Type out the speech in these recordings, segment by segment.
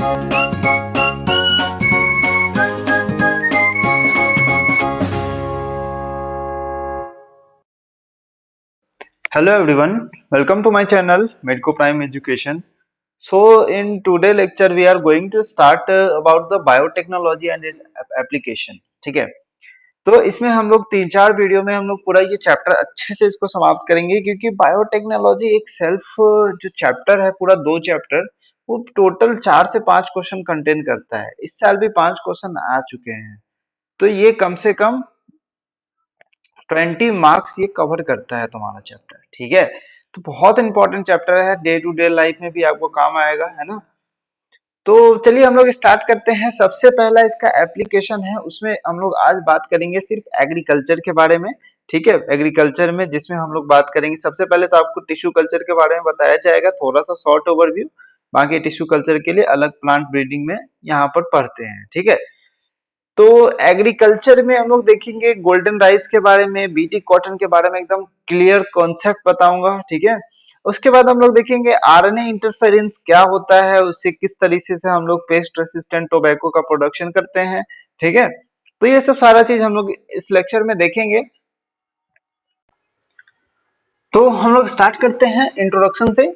Hello everyone, welcome to my channel Medco Prime Education. So in today lecture we are going to start about the biotechnology and its application. ठीक है, तो इसमें हम लोग 3-4 video में हम लोग पूरा ये चैप्टर अच्छे से इसको समाप्त करेंगे, क्योंकि बायोटेक्नोलॉजी एक सेल्फ जो चैप्टर है, पूरा 2 चैप्टर, वो टोटल 4 से 5 क्वेश्चन कंटेन करता है। इस साल भी 5 क्वेश्चन आ चुके हैं, तो ये कम से कम 20 मार्क्स ये कवर करता है तुम्हारा चैप्टर। ठीक है, तो बहुत इंपॉर्टेंट चैप्टर है, डे टू डे लाइफ में भी आपको काम आएगा, है ना। तो चलिए हम लोग स्टार्ट करते हैं। सबसे पहला इसका एप्लीकेशन है, उसमें हम लोग आज बात करेंगे सिर्फ एग्रीकल्चर के बारे में। ठीक है, एग्रीकल्चर में जिसमें हम लोग बात करेंगे, सबसे पहले तो आपको टिश्यू कल्चर के बारे में बताया जाएगा, थोड़ा सा शॉर्ट ओवरव्यू। बाकी टिश्यू कल्चर के लिए अलग प्लांट ब्रीडिंग में यहाँ पर पढ़ते हैं। ठीक है, तो एग्रीकल्चर में हम लोग देखेंगे गोल्डन राइस के बारे में, बीटी कॉटन के बारे में एकदम क्लियर कॉन्सेप्ट बताऊंगा। ठीक है, उसके बाद हम लोग देखेंगे आरएनए इंटरफेरेंस क्या होता है, उससे किस तरीके से हम लोग पेस्ट रेसिस्टेंट टोबैको का प्रोडक्शन करते हैं। ठीक है, तो ये सब सारा चीज हम लोग इस लेक्चर में देखेंगे। तो हम लोग स्टार्ट करते हैं इंट्रोडक्शन से।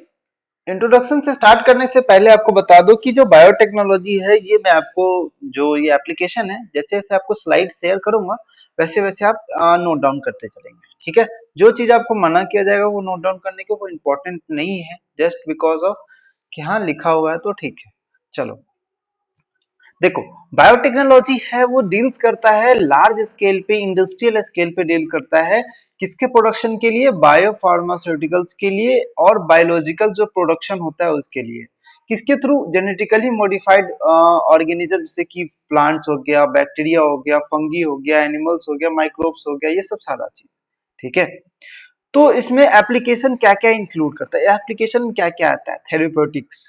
इंट्रोडक्शन से स्टार्ट करने से पहले आपको बता दो कि जो बायोटेक्नोलॉजी है, ये मैं आपको, जो ये एप्लीकेशन है, जैसे जैसे आपको स्लाइड शेयर करूंगा वैसे वैसे आप नोट डाउन करते चलेंगे। ठीक है, जो चीज आपको मना किया जाएगा वो नोट डाउन करने के, वो इम्पोर्टेंट नहीं है, जस्ट बिकॉज ऑफ कि हाँ लिखा हुआ है तो ठीक है। चलो देखो, बायोटेक्नोलॉजी है वो डील्स करता है लार्ज स्केल पे, इंडस्ट्रियल स्केल पे डील करता है। किसके प्रोडक्शन के लिए? बायो फार्मास्यूटिकल्स के लिए, और बायोलॉजिकल जो प्रोडक्शन होता है उसके लिए। किसके थ्रू? जेनेटिकली मॉडिफाइड ऑर्गेनिज्म, जैसे कि प्लांट्स हो गया, बैक्टीरिया हो गया, फंगी हो गया, एनिमल्स हो गया, माइक्रोब्स हो गया, ये सब सारा चीज। ठीक है, तो इसमें एप्लीकेशन क्या क्या इंक्लूड करता है, एप्लीकेशन में क्या क्या आता है? थेरेप्यूटिक्स,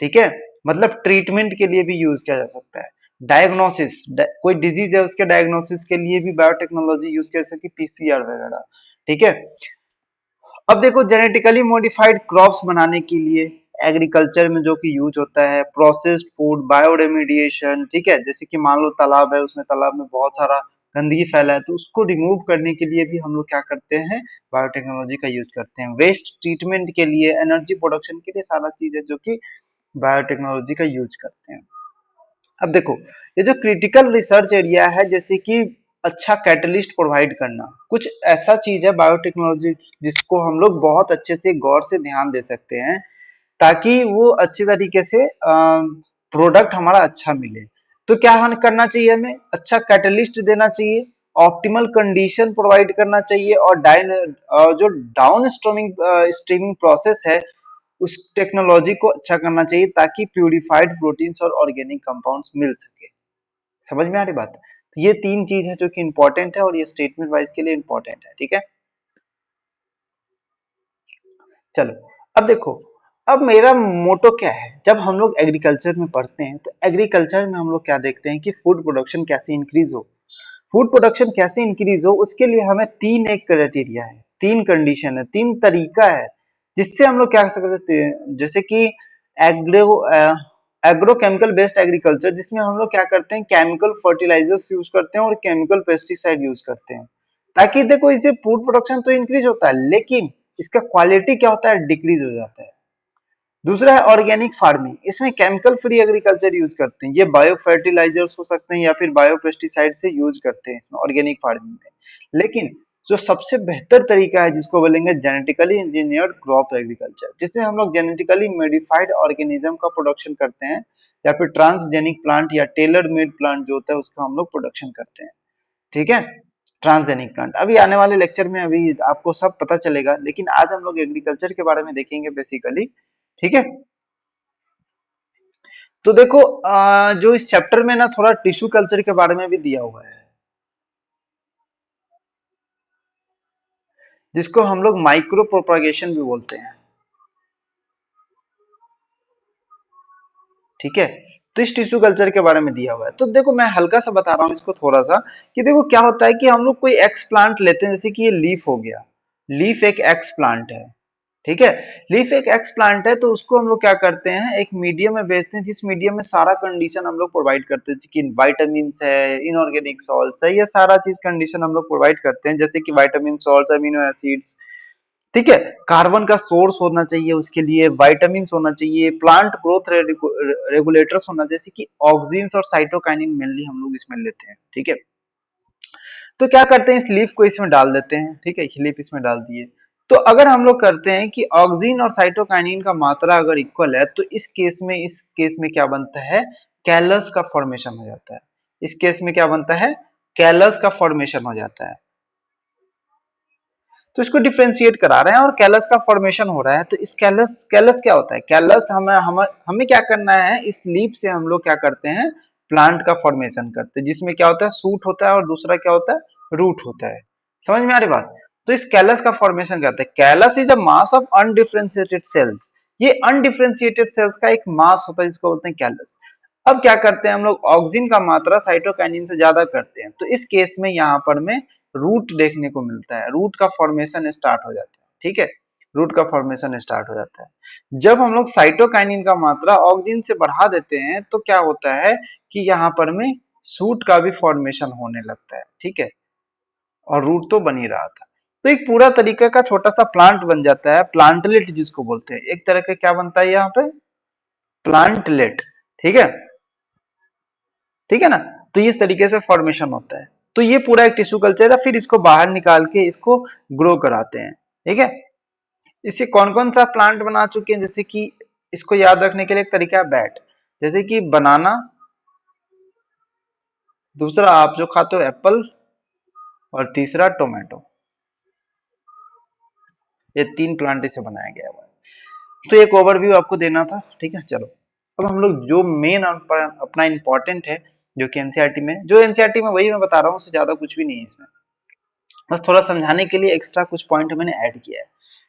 ठीक है, मतलब ट्रीटमेंट के लिए भी यूज किया जा सकता है। डायग्नोसिस, कोई डिजीज है उसके डायग्नोसिस के लिए भी बायोटेक्नोलॉजी यूज कर सकती है, पीसीआर वगैरह। ठीक है, अब देखो जेनेटिकली मॉडिफाइड क्रॉप्स बनाने के लिए एग्रीकल्चर में जो कि यूज होता है, प्रोसेस्ड फूड, बायोरेमिडिएशन। ठीक है, जैसे कि मान लो तालाब है, उसमें तालाब में बहुत सारा गंदगी फैला है, तो उसको रिमूव करने के लिए भी हम लोग क्या करते हैं? बायोटेक्नोलॉजी का यूज करते हैं। वेस्ट ट्रीटमेंट के लिए, एनर्जी प्रोडक्शन के लिए, सारा चीज है जो कि बायोटेक्नोलॉजी का यूज करते हैं। अब देखो, ये जो क्रिटिकल रिसर्च एरिया है, जैसे कि अच्छा कैटलिस्ट प्रोवाइड करना, कुछ ऐसा चीज है बायोटेक्नोलॉजी जिसको हम लोग बहुत अच्छे से गौर से ध्यान दे सकते हैं, ताकि वो अच्छी तरीके से प्रोडक्ट हमारा अच्छा मिले। तो क्या करना चाहिए? हमें अच्छा कैटलिस्ट देना चाहिए, ऑप्टिमल कंडीशन प्रोवाइड करना चाहिए, और जो डाउन स्ट्रीमिंग स्ट्रीमिंग प्रोसेस है, उस टेक्नोलॉजी को अच्छा करना चाहिए, ताकि प्यूरिफाइड प्रोटीन्स और ऑर्गेनिक कंपाउंड्स मिल सके। समझ में आ रही बात? तो ये 3 चीज है जो कि इंपॉर्टेंट है, और ये स्टेटमेंट वाइज के लिए इंपॉर्टेंट है। ठीक है, चलो अब देखो, अब मेरा मोटो क्या है। जब हम लोग एग्रीकल्चर में पढ़ते हैं, तो एग्रीकल्चर में हम लोग क्या देखते हैं कि फूड प्रोडक्शन कैसे इंक्रीज हो। फूड प्रोडक्शन कैसे इंक्रीज हो, उसके लिए हमें 3 एक क्राइटेरिया है, 3 कंडीशन है, 3 तरीका है, जिससे हम लोग क्या कर सकते हैं। जैसे कि एग्रो एग्रोकेमिकल बेस्ड एग्रीकल्चर, जिसमें हम लोग क्या करते हैं? केमिकल फर्टिलाइजर्स यूज करते हैं और केमिकल पेस्टिसाइड यूज करते हैं, ताकि देखो इससे फूड प्रोडक्शन तो इंक्रीज होता है, लेकिन इसका क्वालिटी क्या होता है? डिक्रीज हो जाता है। दूसरा है ऑर्गेनिक फार्मिंग, इसमें केमिकल फ्री एग्रीकल्चर यूज करते हैं, ये बायो फर्टिलाइजर्स हो सकते हैं या फिर बायो पेस्टिसाइड से यूज करते हैं इसमें ऑर्गेनिक फार्मिंग में। लेकिन जो सबसे बेहतर तरीका है, जिसको बोलेंगे जेनेटिकली इंजीनियर्ड क्रॉप एग्रीकल्चर, जिसमें हम लोग जेनेटिकली मॉडिफाइड ऑर्गेनिज्म का प्रोडक्शन करते हैं, या फिर ट्रांसजेनिक प्लांट या टेलर मेड प्लांट जो होता है उसका हम लोग प्रोडक्शन करते हैं। ठीक है, ट्रांसजेनिक प्लांट अभी आने वाले लेक्चर में अभी आपको सब पता चलेगा, लेकिन आज हम लोग एग्रीकल्चर के बारे में देखेंगे बेसिकली। ठीक है, तो देखो जो इस चैप्टर में ना थोड़ा टिश्यू कल्चर के बारे में भी दिया हुआ है, जिसको हम लोग माइक्रो प्रोपागेशन भी बोलते हैं। ठीक है, तो इस टिश्यू कल्चर के बारे में दिया हुआ है। तो देखो मैं हल्का सा बता रहा हूँ इसको थोड़ा सा, कि देखो क्या होता है कि हम लोग कोई एक्स प्लांट लेते हैं, जैसे कि ये लीफ हो गया, लीफ एक एक्स प्लांट है। ठीक है। लीफ एक एक्स प्लांट है, तो उसको हम लोग क्या करते हैं, एक मीडियम में बेचते हैं, जिस मीडियम में सारा कंडीशन हम लोग प्रोवाइड करते हैं, कि वाइटामिन है, इनऑर्गेनिक सॉल्ट है, ये सारा चीज कंडीशन हम लोग प्रोवाइड करते हैं, जैसे कि वाइटामिन सॉल्ट, अमीनो एसिड्स, ठीक है। कार्बन का सोर्स होना चाहिए उसके लिए, वाइटामिन होना चाहिए, प्लांट ग्रोथ रेगुलेटर्स होना, जैसे कि ऑक्सिन्स और साइटोकाइनिन मेनली हम लोग इसमें लेते हैं, ठीक है। तो क्या करते हैं, इस लीफ को इसमें डाल देते हैं, ठीक है, लीफ इसमें डाल दिए। तो अगर हम लोग करते हैं कि ऑक्सिन और साइटोकाइनिन का मात्रा अगर इक्वल है, तो इस केस में क्या बनता है, कैलस का फॉर्मेशन हो जाता है। इस केस में क्या बनता है, कैलस का फॉर्मेशन हो जाता है। तो इसको डिफरेंशिएट करा रहे हैं और कैलस का फॉर्मेशन हो रहा है। तो इस कैलस कैलस क्या होता है, कैलस हमें क्या करना है, इस लीफ से हम लोग क्या करते हैं, प्लांट का फॉर्मेशन करते हैं, जिसमें क्या होता है, सूट होता है और दूसरा क्या होता है, रूट होता है। समझ में आ रही बात। तो इस कैलस का फॉर्मेशन करते हैं। Callus is a mass of undifferentiated cells. ये अनडिफरेंशिएटेड सेल्स का एक मास होता है, जिसको बोलते हैं कैलस। अब क्या करते हैं हम लोग, ऑक्सिन का मात्रा साइटोकाइनिन से ज्यादा करते हैं, तो इस केस में यहाँ पर में रूट देखने को मिलता है, रूट का फॉर्मेशन स्टार्ट हो जाता है, ठीक है। रूट का फॉर्मेशन स्टार्ट हो जाता है। जब हम लोग साइटोकाइनिन का मात्रा ऑक्सिन से बढ़ा देते हैं, तो क्या होता है कि यहाँ पर में सूट का भी फॉर्मेशन होने लगता है, ठीक है, और रूट तो बन ही रहा था। तो एक पूरा तरीके का छोटा सा प्लांट बन जाता है, प्लांटलेट जिसको बोलते हैं, एक तरह का क्या बनता है यहाँ पे, प्लांटलेट, ठीक है, ठीक है ना। तो इस तरीके से फॉर्मेशन होता है। तो ये पूरा एक टिश्यू कल्चर है, फिर इसको बाहर निकाल के इसको ग्रो कराते हैं, ठीक है। इससे कौन कौन सा प्लांट बना चुके हैं, जैसे कि इसको याद रखने के लिए एक तरीका है बैट, जैसे कि बनाना, दूसरा आप जो खाते हो एप्पल, और तीसरा टोमेटो। ये तीन प्लांट इसे बनाया गया हुआ है। तो एक ओवरव्यू आपको देना था, ठीक है। चलो अब हम लोग जो मेन अपना इंपॉर्टेंट है, जो कि एनसीईआरटी में, जो एनसीईआरटी में वही मैं बता रहा हूँ, उससे ज्यादा कुछ भी नहीं है इसमें, बस थोड़ा समझाने के लिए एक्स्ट्रा कुछ पॉइंट मैंने ऐड किया है,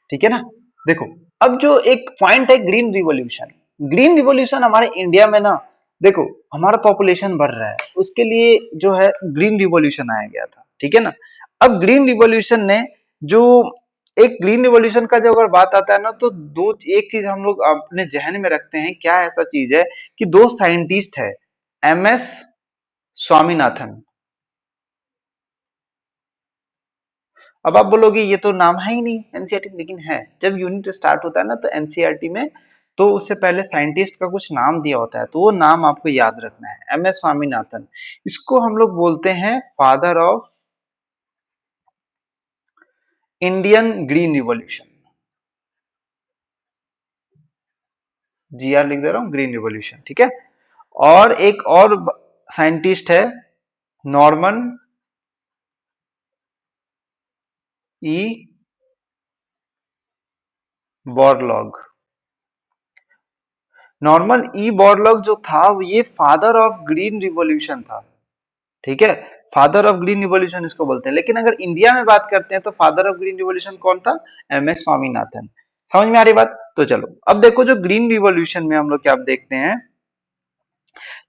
ठीक है ना। देखो, अब जो एक पॉइंट है ग्रीन रिवॉल्यूशन, ग्रीन रिवॉल्यूशन हमारे इंडिया में ना, देखो हमारा पॉपुलेशन बढ़ रहा है, उसके लिए जो है ग्रीन रिवॉल्यूशन आया गया था, ठीक है ना। अब ग्रीन रिवॉल्यूशन ने जो, एक ग्रीन रिवॉल्यूशन का जो अगर बात आता है ना, तो दो एक चीज हम लोग अपने जहन में रखते हैं, क्या ऐसा चीज है कि दो साइंटिस्ट है, एमएस स्वामीनाथन। अब आप बोलोगे ये तो नाम है ही नहीं एनसीईआरटी, लेकिन है, जब यूनिट स्टार्ट होता है ना, तो एनसीईआरटी में तो उससे पहले साइंटिस्ट का कुछ नाम दिया होता है, तो वो नाम आपको याद रखना है, एम एस स्वामीनाथन। इसको हम लोग बोलते हैं father of Indian green revolution. जी आर लिख दे रहा हूँ, ग्रीन रिवॉल्यूशन, ठीक है। और एक और साइंटिस्ट है, Norman E Borlaug. Norman E Borlaug जो था, ये फादर ऑफ ग्रीन रिवॉल्यूशन था, ठीक है। फादर ऑफ ग्रीन रिवॉल्यूशन इसको बोलते हैं। लेकिन अगर इंडिया में बात करते हैं, तो फादर ऑफ ग्रीन रिवॉल्यूशन कौन था, एम एस स्वामीनाथन। समझ में आ रही बात। तो चलो अब देखो, जो ग्रीन रिवॉल्यूशन में हम लोग क्या देखते हैं,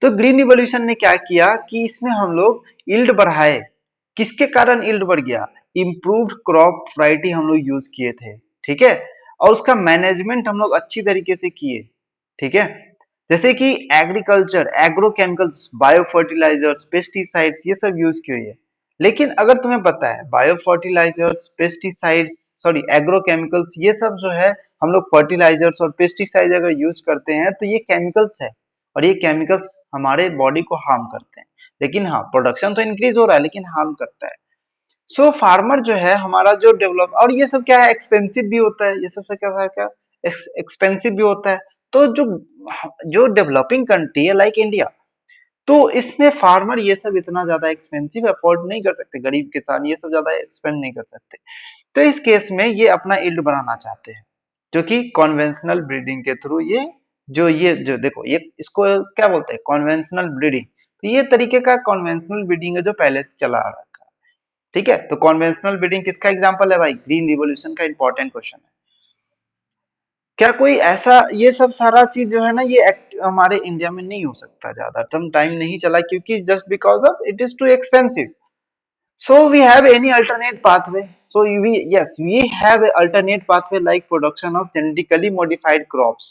तो ग्रीन रिवॉल्यूशन ने क्या किया कि इसमें हम लोग यील्ड बढ़ाए। किसके कारण यील्ड बढ़ गया, इम्प्रूव्ड क्रॉप वैरायटी हम लोग यूज किए थे, ठीक है। और उसका मैनेजमेंट हम लोग अच्छी तरीके से किए, ठीक है। जैसे कि agriculture, agrochemicals, bio fertilizers, pesticides, ये सब यूज किए हैं। लेकिन अगर तुम्हें पता है, bio fertilizers, pesticides, sorry agrochemicals, ये सब जो है, हम लोग फर्टिलाइजर्स और पेस्टिसाइड अगर यूज करते हैं, तो ये केमिकल्स है, और ये केमिकल्स हमारे बॉडी को हार्म करते हैं। लेकिन हाँ, प्रोडक्शन तो इंक्रीज हो रहा है, लेकिन हार्म करता है। सो फार्मर जो है हमारा, जो डेवलप, और ये सब क्या है, एक्सपेंसिव भी होता है, ये सब से क्या है, क्या एक्सपेंसिव भी होता है। तो जो जो डेवलपिंग कंट्री है लाइक इंडिया, तो इसमें फार्मर ये सब इतना ज्यादा एक्सपेंसिव अफोर्ड नहीं कर सकते, गरीब किसान ये सब ज्यादा एक्सपेंड नहीं कर सकते। तो इस केस में ये अपना यील्ड बढ़ाना चाहते हैं, जो कि कॉन्वेंशनल ब्रीडिंग के थ्रू, ये जो देखो, ये इसको क्या बोलते हैं, कॉन्वेंशनल ब्रीडिंग। तो ये तरीके का कॉन्वेंशनल ब्रीडिंग है, जो पहले से चला आ रहा है, ठीक है। तो कॉन्वेंशनल ब्रीडिंग किसका एग्जांपल है भाई, ग्रीन रिवॉल्यूशन का इंपॉर्टेंट क्वेश्चन है। क्या कोई ऐसा, ये सब सारा चीज जो है ना, ये हमारे इंडिया में नहीं हो सकता, ज्यादा टाइम नहीं चला, क्योंकि just because of it is too expensive. So we have any alternate pathway. So we have an alternate pathway like production of genetically modified crops.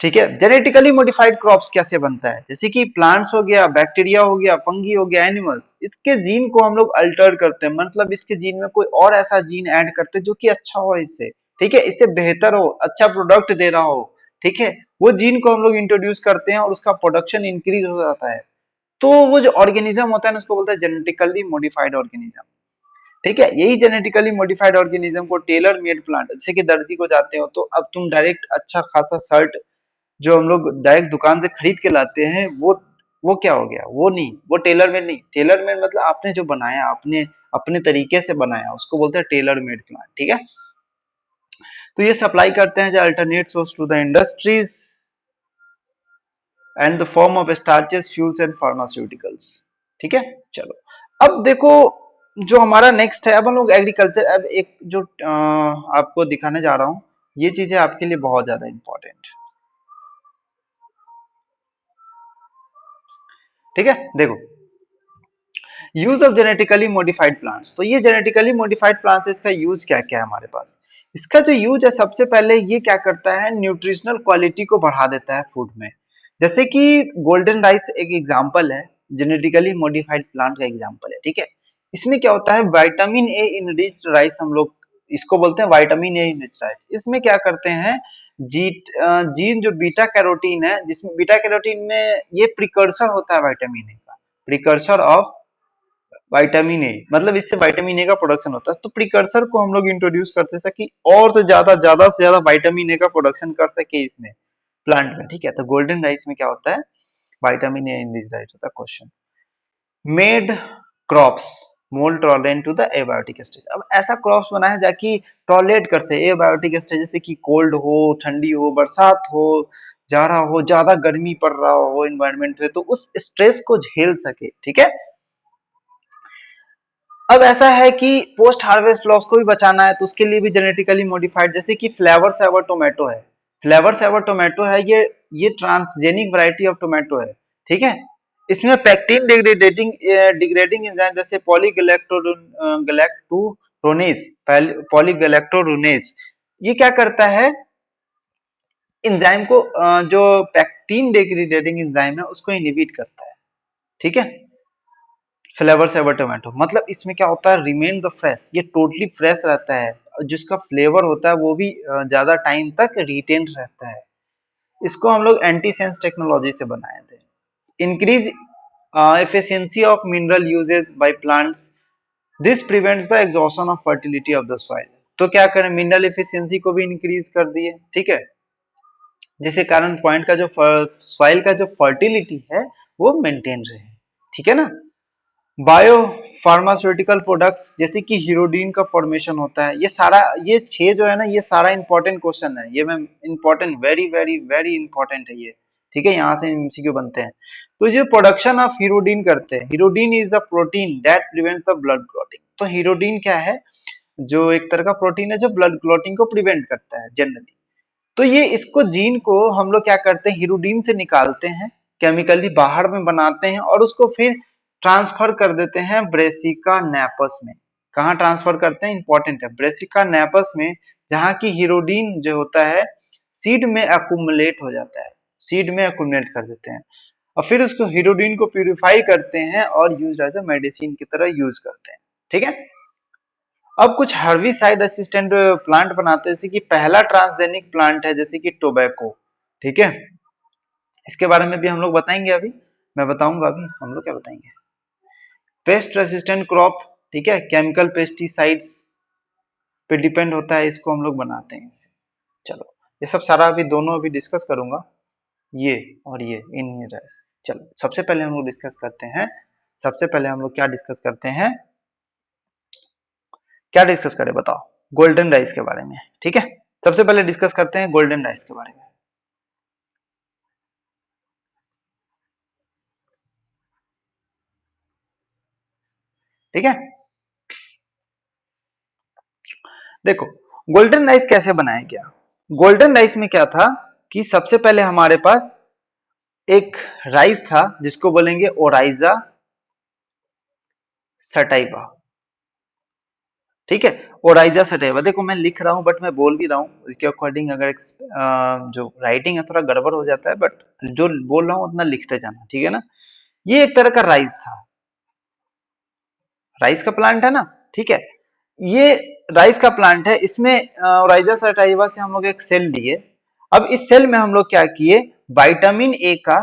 ठीक है, जेनेटिकली मॉडिफाइड क्रॉप्स कैसे बनता है, जैसे कि प्लांट्स हो गया, बैक्टीरिया हो गया, फंगी हो गया, एनिमल्स, इसके जीन को हम लोग अल्टर करते हैं, मतलब इसके जीन में कोई और ऐसा जीन ऐड करते हैं जो कि अच्छा हो इससे, ठीक है, इससे बेहतर हो, अच्छा प्रोडक्ट दे रहा हो, ठीक है, वो जीन को हम लोग इंट्रोड्यूस करते हैं और उसका प्रोडक्शन इंक्रीज हो जाता है। तो वो जो ऑर्गेनिज्म होता है ना, उसको बोलते हैं जेनेटिकली मॉडिफाइड ऑर्गेनिज्म, ठीक है। यही जेनेटिकली मॉडिफाइड ऑर्गेनिज्म को टेलर मेड प्लांट, जैसे कि दर्जी को जाते हो तो अब तुम डायरेक्ट अच्छा खासा शर्ट जो हम लोग डायरेक्ट दुकान से खरीद के लाते हैं, वो क्या हो गया, वो नहीं, वो टेलर मेड नहीं, टेलर मेड मतलब आपने जो बनाया, आपने अपने तरीके से बनाया, उसको बोलते हैं टेलर मेड प्लांट, ठीक है। तो ये सप्लाई करते हैं जो alternate source to the industries and the form of starches, fuels and pharmaceuticals, ठीक है। चलो, अब देखो, जो हमारा नेक्स्ट है, अब हम लोग एग्रीकल्चर, अब एक जो आपको दिखाने जा रहा हूँ, ये चीजें आपके लिए बहुत ज्यादा इंपॉर्टेंट, ठीक है। देखो, use of genetically modified plants, तो ये जेनेटिकली मॉडिफाइड प्लांट्स, इसका यूज क्या क्या है हमारे पास। इसका जो यूज है, सबसे पहले ये क्या करता है, न्यूट्रिशनल क्वालिटी को बढ़ा देता है फूड में, जैसे कि गोल्डन राइस एक एग्जांपल है, जेनेटिकली मॉडिफाइड प्लांट का एग्जांपल है, ठीक है। इसमें क्या होता है, विटामिन ए इनरिच्ड राइस, हम लोग इसको बोलते हैं विटामिन ए इनरिच्ड राइस। इसमें क्या करते हैं, जीन जो बीटा कैरोटीन है, जिसमें बीटा कैरोटीन में ये प्रिकर्सर होता है विटामिन ए का, प्रिकर्सर ऑफ विटामिन ए, मतलब इससे विटामिन ए का प्रोडक्शन होता है, तो प्रिकर्सर को हम लोग इंट्रोड्यूस करते हैं ताकि और से ज्यादा विटामिन ए का प्रोडक्शन कर सके इसमें, प्लांट में, ठीक है। तो गोल्डन राइस में क्या होता है, vitamin A in this rice होता है। Question, made crops more tolerant to the abiotic stage, अब ऐसा क्रॉप्स बनाया जाकि टॉलरेट करते हैं एबायोटिक स्टेज, जैसे कि कोल्ड हो, ठंडी हो, बरसात हो, जाड़ा हो, ज्यादा गर्मी पड़ रहा हो इन्वायरमेंट में, तो उस स्ट्रेस को झेल सके, ठीक है। अब ऐसा है कि पोस्ट हार्वेस्ट लॉस को भी बचाना है, तो उसके लिए भी जेनेटिकली मॉडिफाइड, जैसे कि फ्लेवर सेवर टोमेटो है, फ्लेवर सेवर टोमेटो है, ये ट्रांसजेनिक वैरायटी ऑफ टोमेटो है, ठीक है। इसमें पैक्टिन डिग्रेडिंग डिग्रेडिंग एंजाइम, जैसे पॉलीगैलेक्टोरोनेज, पॉलीगैलेक्टोरोनेज, ये क्या करता है, एंजाइम को जो पैक्टिन डिग्रेडिंग एंजाइम है उसको इनहिबिट करता है, ठीक है। फ्लेवर सेवर टोमेटो, मतलब इसमें क्या होता है, रिमेन द फ्रेश, ये टोटली फ्रेश रहता है, और जिसका फ्लेवर होता है वो भी ज्यादा टाइम तक रिटेन रहता है। इसको हम लोग एंटी सेंस टेक्नोलॉजी से बनाए थे। Increase efficiency of mineral usages by plants, this prevents the exhaustion of fertility of the soil, तो क्या करें, मिनरल एफिशिएंसी को भी इंक्रीज कर दिए, ठीक है, जिसके कारण पॉइंट का जो सॉइल का जो फर्टिलिटी है वो मेंटेन रहे, ठीक है ना। बायो फार्मास्यूटिकल प्रोडक्ट्स, जैसे कि हीरोडीन का फॉर्मेशन होता है, ये सारा, ये छह जो है ना, ये सारा इंपॉर्टेंट क्वेश्चन है, ये मैं important, very very very important है ये, ठीक है, यहाँ से एमसीक्यू बनते हैं। तो जो प्रोडक्शन ऑफ हीरोडीन करते हैं, हीरोडीन is the protein that prevents the blood clotting, तो हीरोडीन क्या है, जो एक तरह का प्रोटीन है जो ब्लड क्लॉटिंग को प्रिवेंट करता है जनरली। तो ये इसको जीन को हम लोग क्या करते हैं, हीरोडीन से निकालते हैं, केमिकली बाहर में बनाते हैं और उसको फिर ट्रांसफर कर देते हैं ब्रेसिका नेपस में। कहाँ ट्रांसफर करते हैं, इंपॉर्टेंट है, ब्रेसिका नेपस में, जहाँ की हीरोडीन जो होता है सीड में अकुमुलेट हो जाता है, सीड में अकुमुलेट कर देते हैं, और फिर उसको हीरोडीन को प्यूरिफाई करते हैं और यूज एज अ मेडिसिन की तरह यूज करते हैं, ठीक है। अब कुछ हर्बिसाइड असिस्टेंट प्लांट बनाते हैं, जैसे कि पहला ट्रांसजेनिक प्लांट है जैसे कि टोबैको, ठीक है, इसके बारे में भी हम लोग बताएंगे अभी, मैं बताऊंगा अभी, हम लोग क्या बताएंगे, पेस्ट रेसिस्टेंट क्रॉप, ठीक है, केमिकल पेस्टिसाइड्स पे डिपेंड होता है, इसको हम लोग बनाते हैं इससे। चलो, ये सब सारा अभी दोनों अभी डिस्कस करूंगा, ये और ये इन चलो, सबसे पहले हम लोग डिस्कस करते हैं, सबसे पहले हम लोग क्या डिस्कस करते हैं, क्या डिस्कस करें बताओ, गोल्डन राइस के बारे में, ठीक है। सबसे पहले डिस्कस करते हैं गोल्डन राइस के बारे में, ठीक है। देखो, गोल्डन राइस कैसे बनाया गया, गोल्डन राइस में क्या था कि सबसे पहले हमारे पास एक राइस था जिसको बोलेंगे ओराइजा सटाइवा, ठीक है। ओराइजा सटाइवा, देखो मैं लिख रहा हूँ बट मैं बोल भी रहा हूँ इसके अकॉर्डिंग, अगर जो राइटिंग है थोड़ा गड़बड़ हो जाता है, बट जो बोल रहा हूँ उतना लिखते जाना, ठीक है ना। ये एक तरह का राइस था, राइस का प्लांट है ना, ठीक है। ये राइस का प्लांट है, इसमें ओराइजा सटाइवा से हम लोग एक सेल लिए। अब इस सेल में हम लोग क्या किए, विटामिन ए का,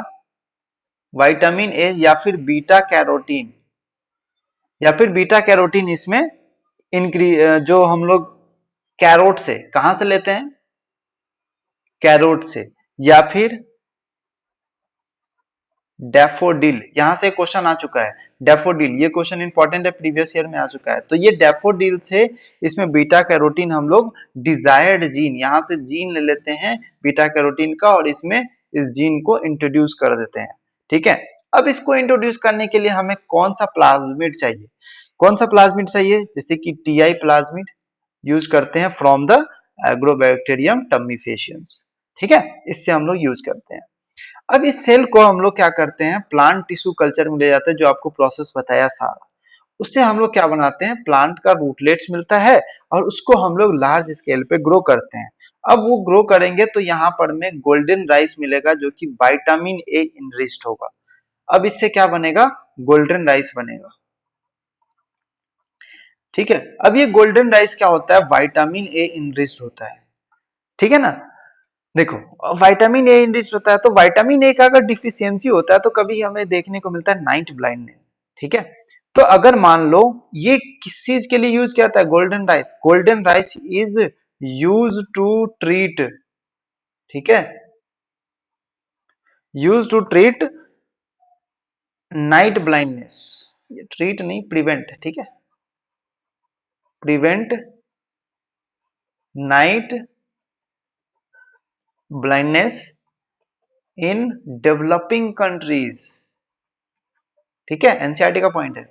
विटामिन ए या फिर बीटा कैरोटीन, या फिर बीटा कैरोटीन इसमें जो हम लोग कैरोट से, कहां से लेते हैं, कैरोट से, या फिर डैफोडिल, यहां से क्वेश्चन आ चुका है, डैफोडिल, ये क्वेश्चन इंपॉर्टेंट है, प्रीवियस ईयर में आ चुका है। तो ये डैफोडिल से इसमें बीटा कैरोटीन हम लोग डिजायर्ड जीन, यहां से जीन ले लेते हैं बीटा कैरोटीन का, और इसमें इस जीन को इंट्रोड्यूस कर देते हैं, ठीक है। अब इसको इंट्रोड्यूस करने के लिए हमें कौन सा प्लाज्मिड चाहिए, कौन सा प्लाज्मिड चाहिए, जैसे कि टीआई प्लाज्मिड यूज करते हैं फ्रॉम द एग्रोबैक्टीरियम टम्मीफेशियंस, ठीक है, इससे हम लोग यूज करते हैं। अब इस सेल को हम लोग क्या करते हैं, प्लांट टिश्यू कल्चर में ले जाते हैं, जो आपको प्रोसेस बताया सारा, उससे हम लोग क्या बनाते हैं, प्लांट का रूटलेट्स मिलता है, और उसको हम लोग लार्ज स्केल पे ग्रो करते हैं। अब वो ग्रो करेंगे तो यहाँ पर में गोल्डन राइस मिलेगा, जो कि विटामिन ए इनरिच्ड होगा। अब इससे क्या बनेगा, गोल्डन राइस बनेगा, ठीक है। अब ये गोल्डन राइस क्या होता है, विटामिन ए इनरिच्ड होता है, ठीक है ना। देखो, विटामिन ए इनरिच होता है, तो विटामिन ए का अगर डिफिशियंसी होता है तो कभी हमें देखने को मिलता है नाइट ब्लाइंडनेस, ठीक है। तो अगर मान लो ये किस चीज के लिए यूज किया जाता है, golden rice, golden rice is use to treat, ठीक है, use to treat night blindness, ये ट्रीट नहीं, प्रिवेंट, ठीक है, prevent night blindness in developing countries, ठीक है, एनसीईआरटी का पॉइंट है।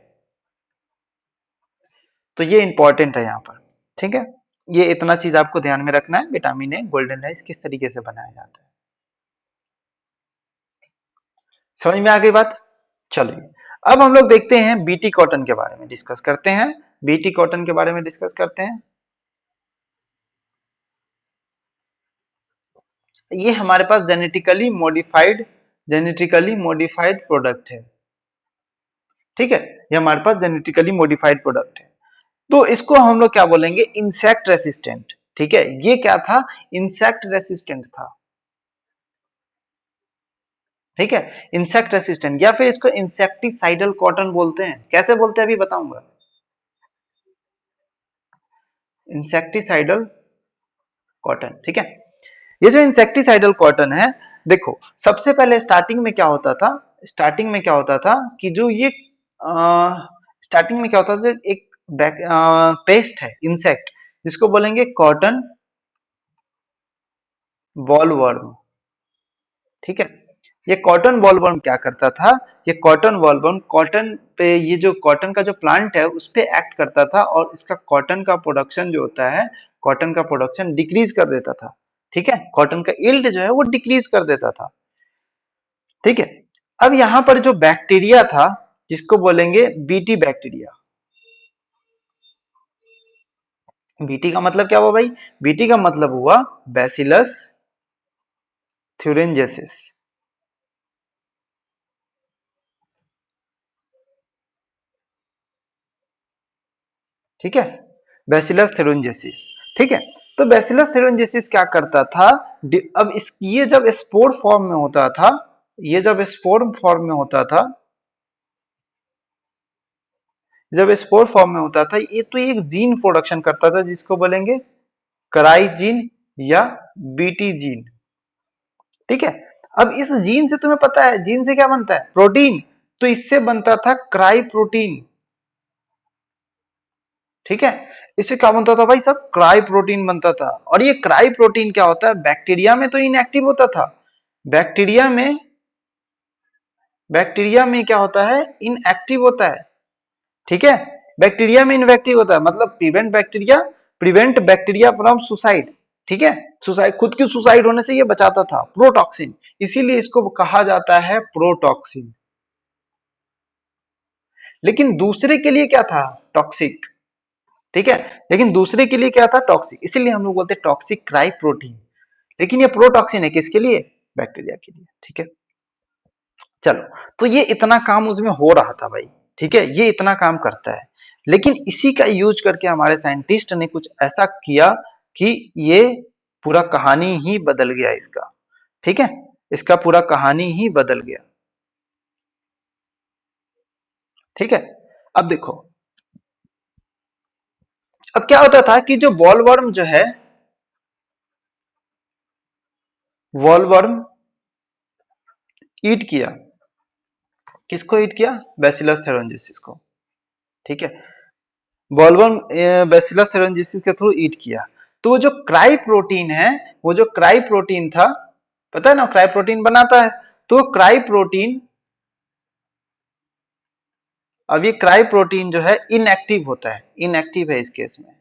तो ये इंपॉर्टेंट है यहाँ पर, ठीक है। ये इतना चीज आपको ध्यान में रखना है, विटामिन ए गोल्डन राइस किस तरीके से बनाया जाता है, समझ में आ गई बात। चलिए, अब हम लोग देखते हैं बीटी कॉटन के बारे में डिस्कस करते हैं, बीटी कॉटन के बारे में डिस्कस करते हैं। ये हमारे पास जेनेटिकली मॉडिफाइड प्रोडक्ट है, ठीक है, ये हमारे पास जेनेटिकली मॉडिफाइड प्रोडक्ट है। तो इसको हम लोग क्या बोलेंगे, इंसेक्ट रेसिस्टेंट, ठीक है। ये क्या था, इंसेक्ट रेसिस्टेंट था, ठीक है, इंसेक्ट रेसिस्टेंट, या फिर इसको इंसेक्टिसाइडल कॉटन बोलते हैं, कैसे बोलते हैं अभी बताऊंगा, इंसेक्टिसाइडल कॉटन, ठीक है। ये जो इंसेक्टिसाइडल कॉटन है, देखो सबसे पहले स्टार्टिंग में क्या होता था, स्टार्टिंग में क्या होता था कि जो ये स्टार्टिंग में क्या होता था, एक पेस्ट है, इंसेक्ट, जिसको बोलेंगे कॉटन बॉलवर्म, ठीक है। ये कॉटन बॉलवर्म क्या करता था, ये कॉटन बॉलवर्म कॉटन पे, ये जो कॉटन का जो प्लांट है उस पे एक्ट करता था, और इसका कॉटन का प्रोडक्शन जो होता है, कॉटन का प्रोडक्शन डिक्रीज कर देता था, ठीक है, कॉटन का यील्ड जो है वो डिक्रीज कर देता था, ठीक है। अब यहाँ पर जो बैक्टीरिया था, जिसको बोलेंगे बीटी बैक्टीरिया, बीटी का मतलब क्या हुआ भाई, बीटी का मतलब हुआ बैसिलस थ्यूरेंजेसिस, ठीक है, बैसिलस थ्यूरेंजेसिस, ठीक है। तो बैसिलस थ्यूरेंजेसिस क्या करता था, अब इस ये जब स्पोर फॉर्म में होता था, ये जब स्पोर फॉर्म में होता था, जब स्पोर फॉर्म में होता था, ये तो एक जीन प्रोडक्शन करता था, जिसको बोलेंगे कराई जीन या बीटी जीन, ठीक है। अब इस जीन से तुम्हें पता है, जीन से क्या बनता है, प्रोटीन, तो इससे बनता था क्राई प्रोटीन, ठीक है। इससे क्या बनता था भाई सब, क्राई प्रोटीन बनता था। और ये क्राई प्रोटीन क्या होता है, बैक्टीरिया में तो इनएक्टिव होता था, बैक्टीरिया में, बैक्टीरिया में क्या होता है, इनएक्टिव होता है, ठीक है। बैक्टीरिया में इनएक्टिव होता है, मतलब प्रिवेंट बैक्टीरिया फ्रॉम सुसाइड, ठीक है, सुसाइड, खुद की सुसाइड होने से ये बचाता था, प्रोटॉक्सिन, इसीलिए इसको कहा जाता है प्रोटॉक्सिन, लेकिन दूसरे के लिए क्या था, टॉक्सिक। ठीक है, लेकिन दूसरे के लिए क्या था, टॉक्सिक, इसीलिए हम लोग बोलते हैं टॉक्सिक क्राई प्रोटीन। लेकिन ये प्रोटॉक्सिन है किसके लिए, बैक्टीरिया के लिए। ठीक है, चलो, तो ये इतना काम उसमें हो रहा था भाई। ठीक है, ये इतना काम करता है, लेकिन इसी का यूज करके हमारे साइंटिस्ट ने कुछ ऐसा किया कि ये पूरा कहानी ही बदल गया इसका। ठीक है, इसका पूरा कहानी ही बदल गया। ठीक है, अब देखो, अब क्या होता था कि जो बॉलवर्म जो है, बॉलवर्म ईट किया, किसको ईट किया, बैसिलस थेरोन्जिसिस को। ठीक है, बॉलवर्म बैसिलस थेरोन्जिसिस के थ्रू ईट किया। तो वो जो क्राई प्रोटीन है, वो जो क्राई प्रोटीन था, पता है ना क्राई प्रोटीन बनाता है, तो क्राई प्रोटीन, अब ये क्राई प्रोटीन जो है इनएक्टिव होता है, इनएक्टिव है इस केस में।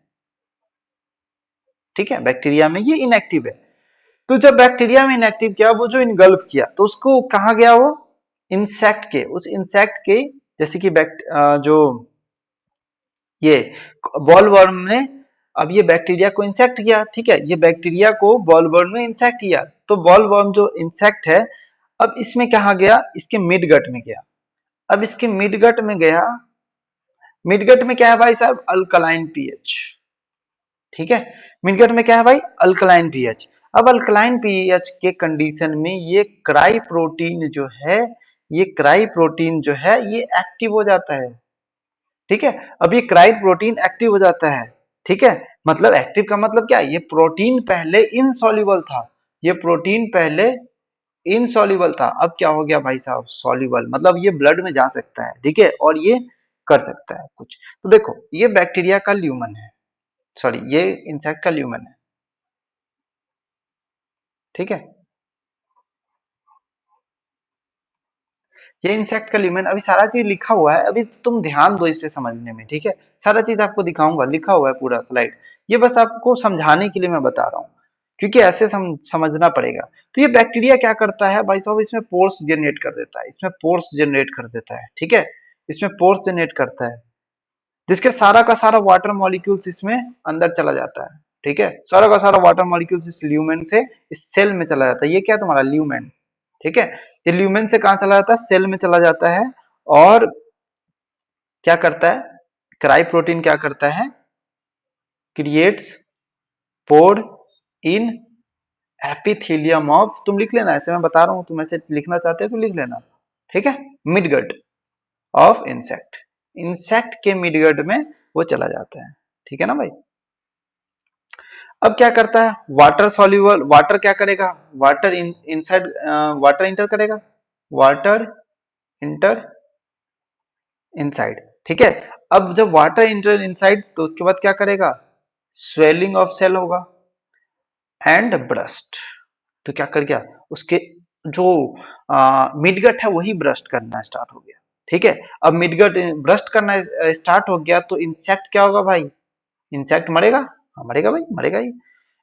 ठीक है, बैक्टीरिया में ये इनएक्टिव है। तो जब बैक्टीरिया में इनएक्टिव किया, वो जो इनगल्फ किया, तो उसको कहाँ गया वो, इंसेक्ट के, उस इंसेक्ट के, जैसे कि जो ये बॉलवर्म ने, अब ये बैक्टीरिया को इंसेक्ट किया। ठीक है, ये बैक्टीरिया को बॉलवर्म ने इंसेक्ट किया, तो बॉलवर्म जो इंसेक्ट है, अब इसमें कहाँ गया, इसके मिडगट में गया। अब इसके मिडगट में गया, मिडगट में क्या है भाई साहब, अल्कलाइन पीएच। ठीक है, मिडगट में क्या है भाई, अल्कलाइन पीएच। अब अल्कलाइन पीएच के कंडीशन में ये क्राई प्रोटीन जो है, ये क्राई प्रोटीन जो है ये एक्टिव हो जाता है। ठीक है, अब ये क्राई प्रोटीन एक्टिव हो जाता है। ठीक है, मतलब एक्टिव का मतलब क्या है, ये प्रोटीन पहले इनसॉल्युबल था, ये प्रोटीन पहले इनसॉल्युबल था, अब क्या हो गया भाई साहब, सॉल्युबल, मतलब ये ब्लड में जा सकता है। ठीक है, और ये कर सकता है कुछ। तो देखो, ये बैक्टीरिया का ल्यूमन है, सॉरी ये इंसेक्ट का ल्यूमन है। ठीक है, ये इंसेक्ट का ल्यूमेन, अभी सारा चीज लिखा हुआ है, अभी तुम ध्यान दो इस पे समझने में। ठीक है, सारा चीज आपको दिखाऊंगा, लिखा हुआ है पूरा स्लाइड, ये बस आपको समझाने के लिए मैं बता रहा हूँ, क्योंकि ऐसे समझना पड़ेगा। तो ये बैक्टीरिया क्या करता है भाई साहब, इसमें पोर्स जनरेट कर देता है, इसमें पोर्स जनरेट कर देता है। ठीक है, इसमें पोर्स जनरेट करता है, जिसके सारा का सारा वाटर मॉलिक्यूल्स इसमें अंदर चला जाता है। ठीक है, सारा का सारा वाटर मॉलिक्यूल्स इस ल्यूमेन से इस सेल में चला जाता है। ये क्या है तुम्हारा ल्यूमेन। ठीक है, ये ल्यूमेन से कहाँ चला जाता है, सेल में चला जाता है। और क्या करता है, क्राई प्रोटीन क्या करता है, creates pore in epithelium of, तुम लिख लेना, ऐसे मैं बता रहा हूं, तुम ऐसे लिखना चाहते हो तो लिख लेना। ठीक है, मिडगट ऑफ इंसेक्ट, इंसेक्ट के मिडगट में वो चला जाता है। ठीक है ना भाई, अब क्या करता है, वाटर सॉल्युबल, वाटर क्या करेगा, वाटर इनसाइड, वाटर इंटर करेगा, वाटर इंटर इनसाइड। ठीक है, अब जब वाटर इंटर इनसाइड, तो उसके बाद क्या करेगा, स्वेलिंग ऑफ सेल होगा एंड ब्रस्ट। तो क्या कर गया, उसके जो मिडगट है वही ब्रस्ट करना स्टार्ट हो गया। ठीक है, अब मिडगट ब्रस्ट करना स्टार्ट हो गया, तो इंसेक्ट क्या होगा भाई, इंसेक्ट मरेगा, हाँ मरेगा भाई, मरेगा ही।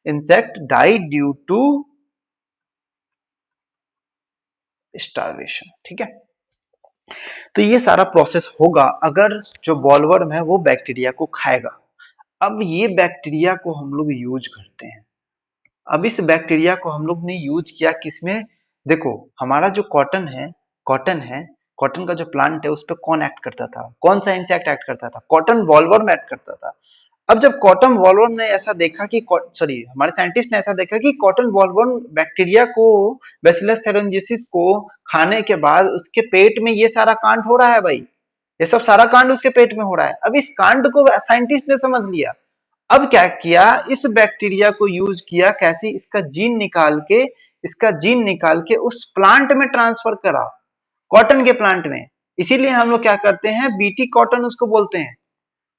Insect die due to starvation. ठीक है, तो ये सारा प्रोसेस होगा अगर जो बॉलवर्म है वो बैक्टीरिया को खाएगा। अब ये बैक्टीरिया को हम लोग यूज करते हैं, अब इस बैक्टीरिया को हम लोग ने यूज किया किसमें, देखो हमारा जो कॉटन है, कॉटन है, कॉटन का जो प्लांट है उस पर कौन एक्ट करता था, कौन सा इंसेक्ट एक्ट करता था, कॉटन बॉलवर्म एक्ट करता था। अब जब कॉटन बॉलवर्म ने ऐसा देखा कि, सॉरी हमारे साइंटिस्ट ने ऐसा देखा कि कॉटन बॉलवर्म बैक्टीरिया को, बैसिलस थेरेंजिसिस को खाने के बाद उसके पेट में ये सारा कांड हो रहा है भाई, ये सब सारा कांड उसके पेट में हो रहा है। अब इस कांड को साइंटिस्ट ने समझ लिया, अब क्या किया, इस बैक्टीरिया को यूज किया, कैसे, इसका जीन निकाल के, इसका जीन निकाल के उस प्लांट में ट्रांसफर करा, कॉटन के प्लांट में। इसीलिए हम लोग क्या करते हैं, बीटी कॉटन उसको बोलते हैं।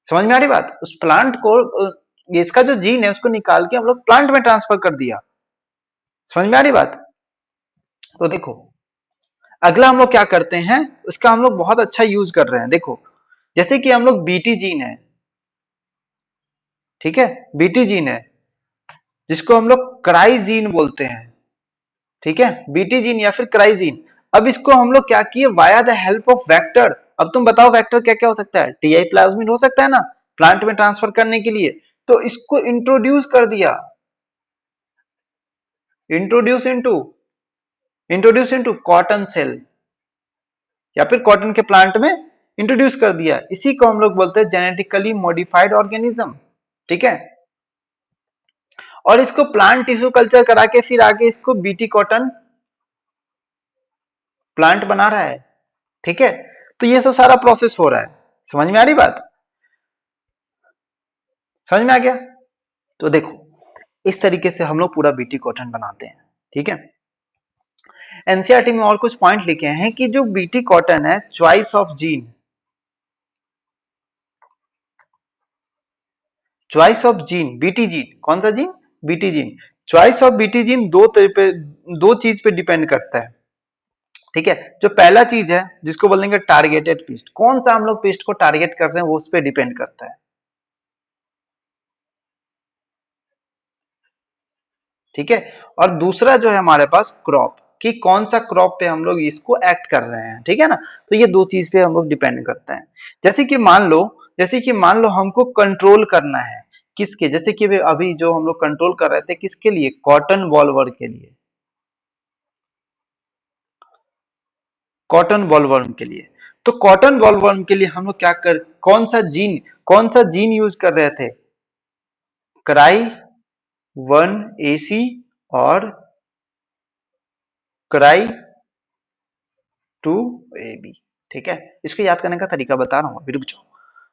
समझ में आ रही बात, उस प्लांट को, इसका जो जीन है उसको निकाल के हम लोग प्लांट में ट्रांसफर कर दिया। समझ में आ रही बात, तो देखो अगला हम लोग क्या करते हैं, उसका हम लोग बहुत अच्छा यूज कर रहे हैं। देखो जैसे कि हम लोग बीटी जीन है, ठीक है, बीटी जीन है, जिसको हम लोग क्राइजीन बोलते हैं। ठीक है, बीटी जीन या फिर क्राइजीन। अब इसको हम लोग क्या किए, via the help of vector, अब तुम बताओ वेक्टर क्या क्या हो सकता है, टीआई प्लाज्मिड हो सकता है ना, प्लांट में ट्रांसफर करने के लिए। तो इसको इंट्रोड्यूस कर दिया, इंट्रोड्यूस इनटू कॉटन सेल, या फिर कॉटन के प्लांट में इंट्रोड्यूस कर दिया। इसी को हम लोग बोलते हैं जेनेटिकली मॉडिफाइड ऑर्गेनिज्म, ठीक है। और इसको प्लांट टिश्यू कल्चर करा के फिर आगे इसको बीटी कॉटन प्लांट बना रहा है, ठीक है। तो ये सब सारा प्रोसेस हो रहा है, समझ में आ रही बात, समझ में आ गया। तो देखो इस तरीके से हम लोग पूरा बीटी कॉटन बनाते हैं, ठीक है। एनसीईआरटी में और कुछ पॉइंट लिखे हैं कि जो बीटी कॉटन है, choice of gene, choice of gene, BT gene, कौन सा gene, BT gene. Choice of BT gene दो चीज पे डिपेंड करता है, ठीक है। जो पहला चीज है जिसको बोलेंगे टारगेटेड पेस्ट, कौन सा हम लोग पेस्ट को टारगेट कर रहे हैं वो उस पर डिपेंड करता है, ठीक है। और दूसरा जो है हमारे पास क्रॉप, कि कौन सा क्रॉप पे हम लोग इसको एक्ट कर रहे हैं, ठीक है ना। तो ये दो चीज पे हम लोग डिपेंड करते हैं। जैसे कि मान लो हमको कंट्रोल करना है किसके, जैसे कि अभी जो हम लोग कंट्रोल कर रहे थे किसके लिए, कॉटन बॉलवर्म के लिए, कॉटन बॉलवर्म के लिए। तो कॉटन बॉलवर्म के लिए हम लोग कौन सा जीन यूज कर रहे थे, क्राई 1AC और क्राई 2AB, ठीक है। इसको याद करने का तरीका बता रहा हूं, अभी रुक जाओ,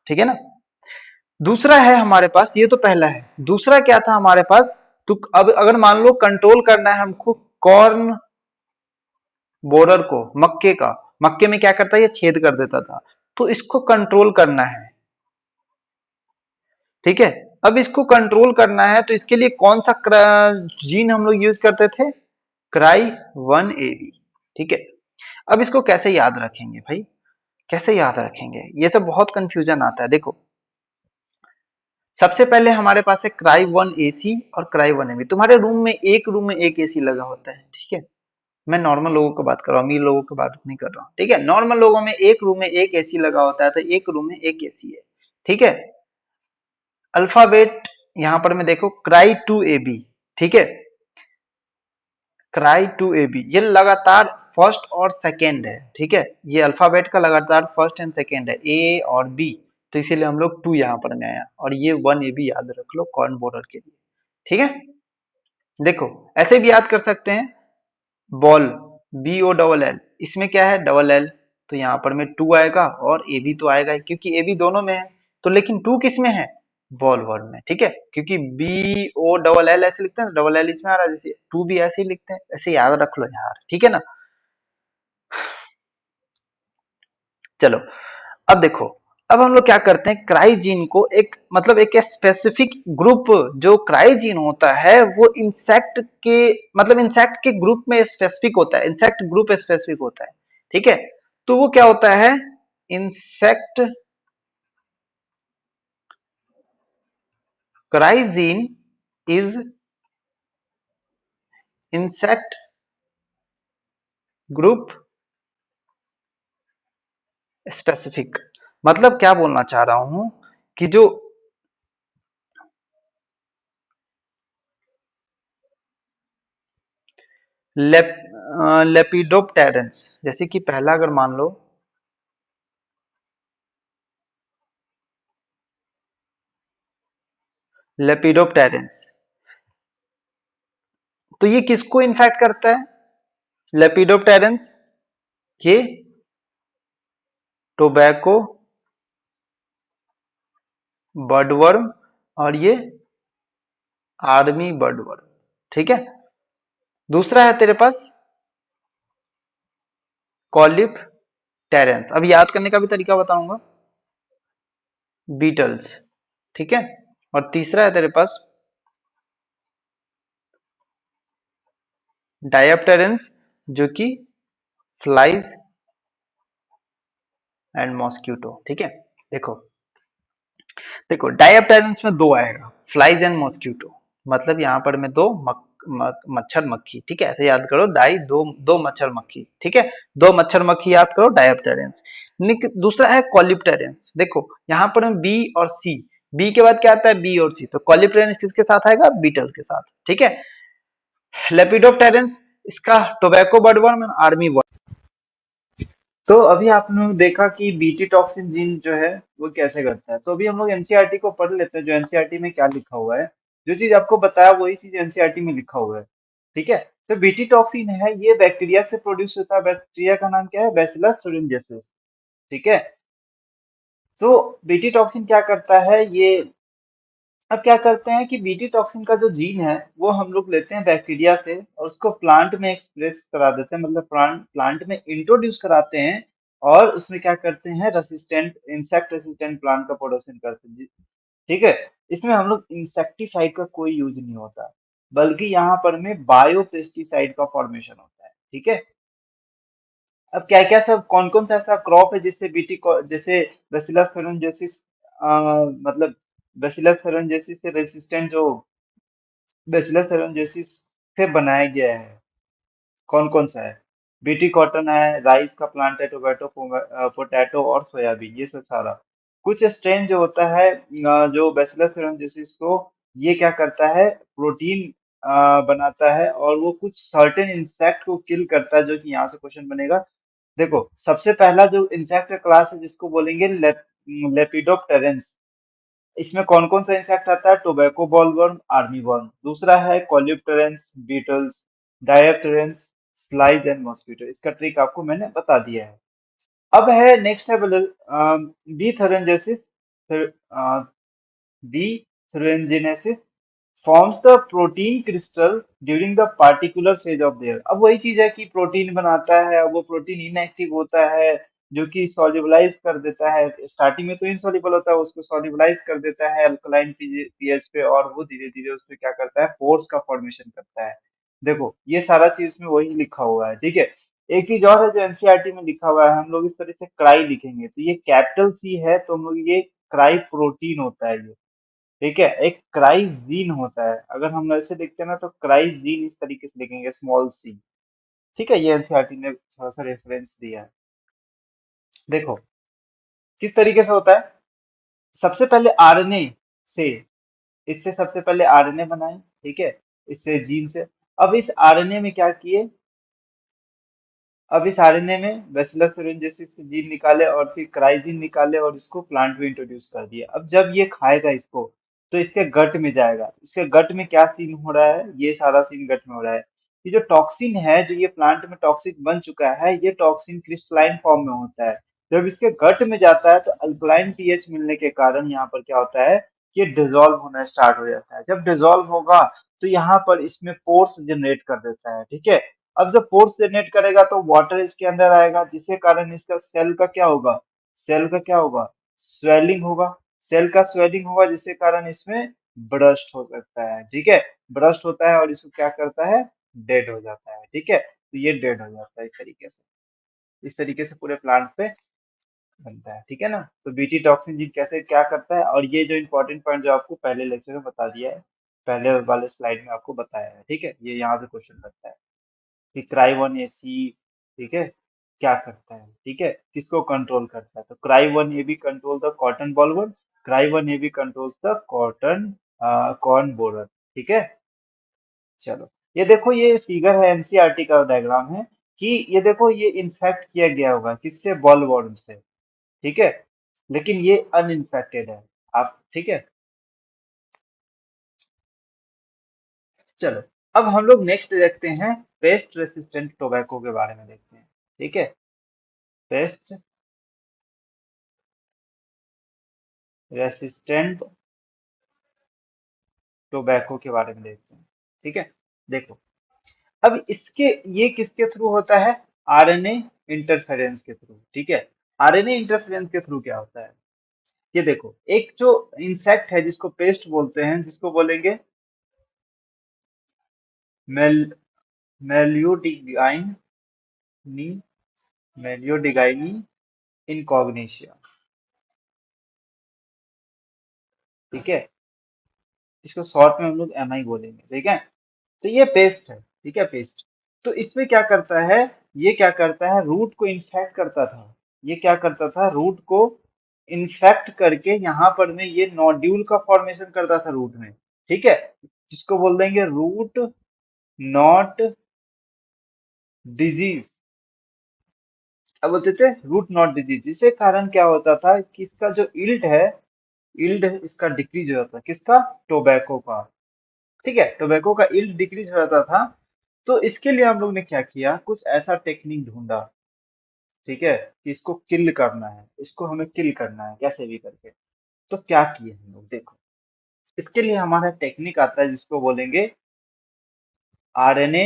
ठीक है ना। दूसरा है हमारे पास, ये तो पहला है, दूसरा क्या था हमारे पास, तो अब अगर मान लो कंट्रोल करना है हमको कॉर्न बोरर को, मक्के में क्या करता है, ये छेद कर देता था, तो इसको कंट्रोल करना है, ठीक है। अब इसको कंट्रोल करना है तो इसके लिए कौन सा जीन हम लोग यूज करते थे, क्राई 1AB, ठीक है। अब इसको कैसे याद रखेंगे भाई, कैसे याद रखेंगे, ये सब बहुत कंफ्यूजन आता है। देखो सबसे पहले हमारे पास है क्राई 1AC और क्राई 1AB। तुम्हारे रूम में एक एसी लगा होता है, ठीक है। मैं नॉर्मल लोगों की बात कर रहा हूँ, अमीर लोगों की बात नहीं कर रहा हूँ, ठीक है। नॉर्मल लोगों में एक रूम में एक एसी लगा होता है, तो एक रूम में एक एसी है, ठीक है। अल्फाबेट यहां पर मैं देखो क्राई 2AB, ठीक है, क्राई 2AB ये लगातार फर्स्ट और सेकेंड है, ठीक है। ये अल्फाबेट का लगातार फर्स्ट एंड सेकेंड है, ए और बी, तो इसीलिए हम लोग 2 यहाँ पर में आया, और ये 1AB याद रख लो कॉर्न बोरर के लिए, ठीक है। देखो ऐसे भी याद कर सकते हैं, बॉल BOLL, इसमें क्या है डबल एल, तो यहाँ पर में 2 आएगा, और ए भी तो आएगा ही, क्योंकि ए भी दोनों में है। तो लेकिन 2 किस में है, बॉल वर्ड में, ठीक है। क्योंकि BOLL ऐसे लिखते हैं, डबल एल इसमें आ रहा है, जैसे 2 भी ऐसे ही लिखते हैं, ऐसे याद रख लो यार, ठीक है ना। चलो अब देखो, अब हम लोग क्या करते हैं, क्राइजीन को एक मतलब एक स्पेसिफिक ग्रुप, जो क्राइजीन होता है वो इंसेक्ट के मतलब इंसेक्ट के ग्रुप में स्पेसिफिक होता है, इंसेक्ट ग्रुप स्पेसिफिक होता है, ठीक है। तो वो क्या होता है, insect क्राइजीन is insect group specific. मतलब क्या बोलना चाह रहा हूं कि जो लेप, लेपिडोप्टेरन्स, जैसे कि पहला अगर मान लो लेपिडोप्टेरन्स, तो ये किसको इन्फेक्ट करता है, लेपिडोप्टेरन्स ये टोबैको बर्डवर्म, और ये आर्मी बर्डवर्म, ठीक है। दूसरा है तेरे पास कॉलिफ टेरेंस, अब याद करने का भी तरीका बताऊंगा, बीटल्स, ठीक है। और तीसरा है तेरे पास डायप्टेरेंस, जो कि फ्लाइज एंड मॉस्किटो, ठीक है। देखो देखो डायप्टेरेंस में दो आएगा, फ्लाइज एंड मॉस्किटो, मतलब यहाँ पर में दो मच्छर मक्खी, ठीक है। ऐसे याद करो, दो मच्छर मक्खी, ठीक है। दो मच्छर मक्खी याद करो डायप्टेरेंस। दूसरा है कॉलिप्टेरेंस। देखो यहाँ पर हम बी और सी, बी के बाद क्या आता है, बी और सी, तो कॉलिप्टेरेंस किसके साथ आएगा, बीटल के साथ, ठीक है। लेपिडोप्टेरेंस, इसका टोबैको बर्डवर्म, आर्मी वर्म। तो अभी आपने देखा कि बीटी टॉक्सिन जीन जो है वो कैसे करता है। तो अभी हम लोग एनसीईआरटी को पढ़ लेते हैं, जो एनसीईआरटी में क्या लिखा हुआ है। जो चीज आपको बताया वही चीज एनसीईआरटी में लिखा हुआ है, ठीक है। तो बीटी टॉक्सिन है, ये बैक्टीरिया से प्रोड्यूस होता है। बैक्टीरिया का नाम क्या है, बैसिलस thuringiensis, ठीक है। तो बीटी टॉक्सिन क्या करता है ये, अब क्या करते हैं कि बीटी टॉक्सिन का जो जीन है वो हम लोग लेते हैं बैक्टीरिया से और उसको प्लांट में एक्सप्रेस करा देते हैं, मतलब प्लांट में इंट्रोड्यूस कराते हैं। और उसमें क्या करते हैं, रेसिस्टेंट इंसेक्ट रेसिस्टेंट प्लांट का प्रोडक्शन करते हैं ठीक है। इसमें हम लोग इंसेक्टिसाइड का कोई यूज नहीं होता, बल्कि यहाँ पर में बायो पेस्टिसाइड का फॉर्मेशन होता है, ठीक है। अब क्या क्या सब कौन कौन सा ऐसा क्रॉप है जिससे जैसे बेसिलस thuringiensis, मतलब बेसिलस thuringiensis से रेसिस्टेंट जो बेसिलस thuringiensis से बनाया गया है, कौन कौन सा है, बीटी कॉटन है, राइस का प्लांट है, टोमेटो, पोटैटो और सोयाबीन, ये सब सारा। कुछ स्ट्रेन जो होता है जो बैसिलस thuringiensis को ये क्या करता है, प्रोटीन बनाता है और वो कुछ सर्टेन इंसेक्ट को किल करता है, जो कि यहाँ से क्वेश्चन बनेगा। देखो सबसे पहला जो इंसेक्ट का क्लास है जिसको बोलेंगे लेपिडोप्टेरेंस। इसमें कौन कौन सा इंसेक्ट आता है, टोबैको बॉलवर्म, आर्मी वर्म। दूसरा है कॉलिप्टेरेंस, बीटल्स, डायप्टेरेंस, फ्लाइज एंड मॉस्किटो। इसका ट्रिक आपको मैंने बता दिया है। अब है नेक्स्ट है B थोरेंजेसिस। B. thuringiensis forms the protein crystal during the particular phase of their। अब वही चीज है कि प्रोटीन बनाता है, वो प्रोटीन इनएक्टिव होता है जो कि सॉल्युबलाइज कर देता है। स्टार्टिंग में तो इनसॉल्युबल होता है, उसको सॉल्युबलाइज कर देता है अल्कलाइन पीएच पे, और वो धीरे धीरे उसमें क्या करता है, पोर्स का फॉर्मेशन करता है। देखो ये सारा चीज में वही लिखा हुआ है, ठीक है। एक चीज और है जो एनसीईआरटी में लिखा हुआ है, हम लोग इस तरह से क्राई लिखेंगे तो ये कैपिटल सी है, तो हम लोग ये क्राई प्रोटीन होता है ये, ठीक है। एक क्राइजीन होता है, अगर हम ऐसे लिखते हैं ना तो क्राइजीन इस तरीके से लिखेंगे, स्मॉल सी, ठीक है। ये एनसीईआरटी ने थोड़ा सा रेफरेंस दिया है। देखो किस तरीके से होता है, सबसे पहले आरएनए से, इससे सबसे पहले आरएनए बनाए, ठीक है, इससे जीन से। अब इस आरएनए में क्या किए, अब इस आरएनए में बैसिलस thuringiensis से जीन निकाले और फिर क्राइजीन निकाले और इसको प्लांट में इंट्रोड्यूस कर दिया। अब जब ये खाएगा इसको तो इसके गट में जाएगा, इसके गट में क्या सीन हो रहा है, ये सारा सीन गट में हो रहा है। ये जो टॉक्सिन है, जो ये प्लांट में टॉक्सिक बन चुका है, ये टॉक्सिन क्रिस्टलाइन फॉर्म में होता है। जब इसके गट में जाता है तो अल्कलाइन पीएच मिलने के कारण यहाँ पर क्या होता है, ये डिजोल्व होना स्टार्ट हो जाता है। जब डिजोल्व होगा तो यहाँ पर इसमें पोर्स जनरेट कर देता है, ठीक है। अब जब फोर्स जनरेट करेगा तो वाटर इसके अंदर आएगा, जिसके कारण इसका सेल का क्या होगा, सेल का क्या होगा, स्वेलिंग होगा। सेल का स्वेलिंग होगा जिसके कारण इसमें ब्रस्ट हो सकता है, ठीक है। ब्रस्ट होता है और इसको क्या करता है, डेड हो जाता है, ठीक है। तो ये डेड हो जाता है इस तरीके से, इस तरीके से पूरे प्लांट पे बनता है, ठीक है ना। तो बीटी टॉक्सिन जीन कैसे क्या करता है, और ये जो इंपॉर्टेंट पॉइंट जो आपको पहले लेक्चर में बता दिया है, पहले वाले स्लाइड में आपको बताया है, ठीक है। ये यहाँ से क्वेश्चन बनता है कि क्राई 1 AC, ठीक है, क्या करता है, ठीक है, किसको कंट्रोल करता है। तो cry 1 AB control the cotton bollworm, cry 1 AB controls the cotton corn borer, ठीक है। चलो ये देखो, ये फिगर है, एनसीईआरटी का डायग्राम है कि ये देखो ये इन्फेक्ट किया गया होगा किससे, बॉलवर्म से, ठीक है, लेकिन ये अनइन्फेक्टेड है, आप ठीक है। चलो अब हम लोग नेक्स्ट देखते हैं, पेस्ट रेसिस्टेंट टोबैको के बारे में देखते हैं, ठीक है। पेस्ट रेसिस्टेंट टोबैको के बारे में देखते हैं, ठीक है। देखो अब इसके, ये किसके थ्रू होता है, आरएनए इंटरफेरेंस के थ्रू, ठीक है। आरएनए इंटरफेरेंस के थ्रू क्या होता है, ये देखो एक जो इंसेक्ट है जिसको पेस्ट बोलते हैं, जिसको बोलेंगे मेल मेल्यूडिगाइन नी मेल्यूडिगाइनी इनकॉग्निशिया, ठीक है। इसको शॉर्ट में हम लोग एमआई बोलेंगे, ठीक है। तो ये पेस्ट है, ठीक है, पेस्ट। तो इसमें क्या करता है, ये क्या करता है, रूट को इन्फेक्ट करता था, ये क्या करता था, रूट को इन्फेक्ट करके यहाँ पर में ये नोड्यूल का फॉर्मेशन करता था रूट में, ठीक है, जिसको बोल देंगे रूट नॉट डिजीज। अब बोलते थे रूट नॉट डिजीज, जिसके कारण क्या होता था कि इसका जो इल्ड है, इल्ड इसका डिक्रीज हो जाता है, किसका, टोबैको का, ठीक है, टोबैको का इल्ड डिक्रीज हो जाता था। तो इसके लिए हम लोग ने क्या किया, कुछ ऐसा टेक्निक ढूंढा, ठीक है, कि इसको किल करना है, इसको हमें किल करना है कैसे भी करके। तो क्या किए हम लोग, देखो, इसके लिए हमारा टेक्निक आता है जिसको बोलेंगे आरएनए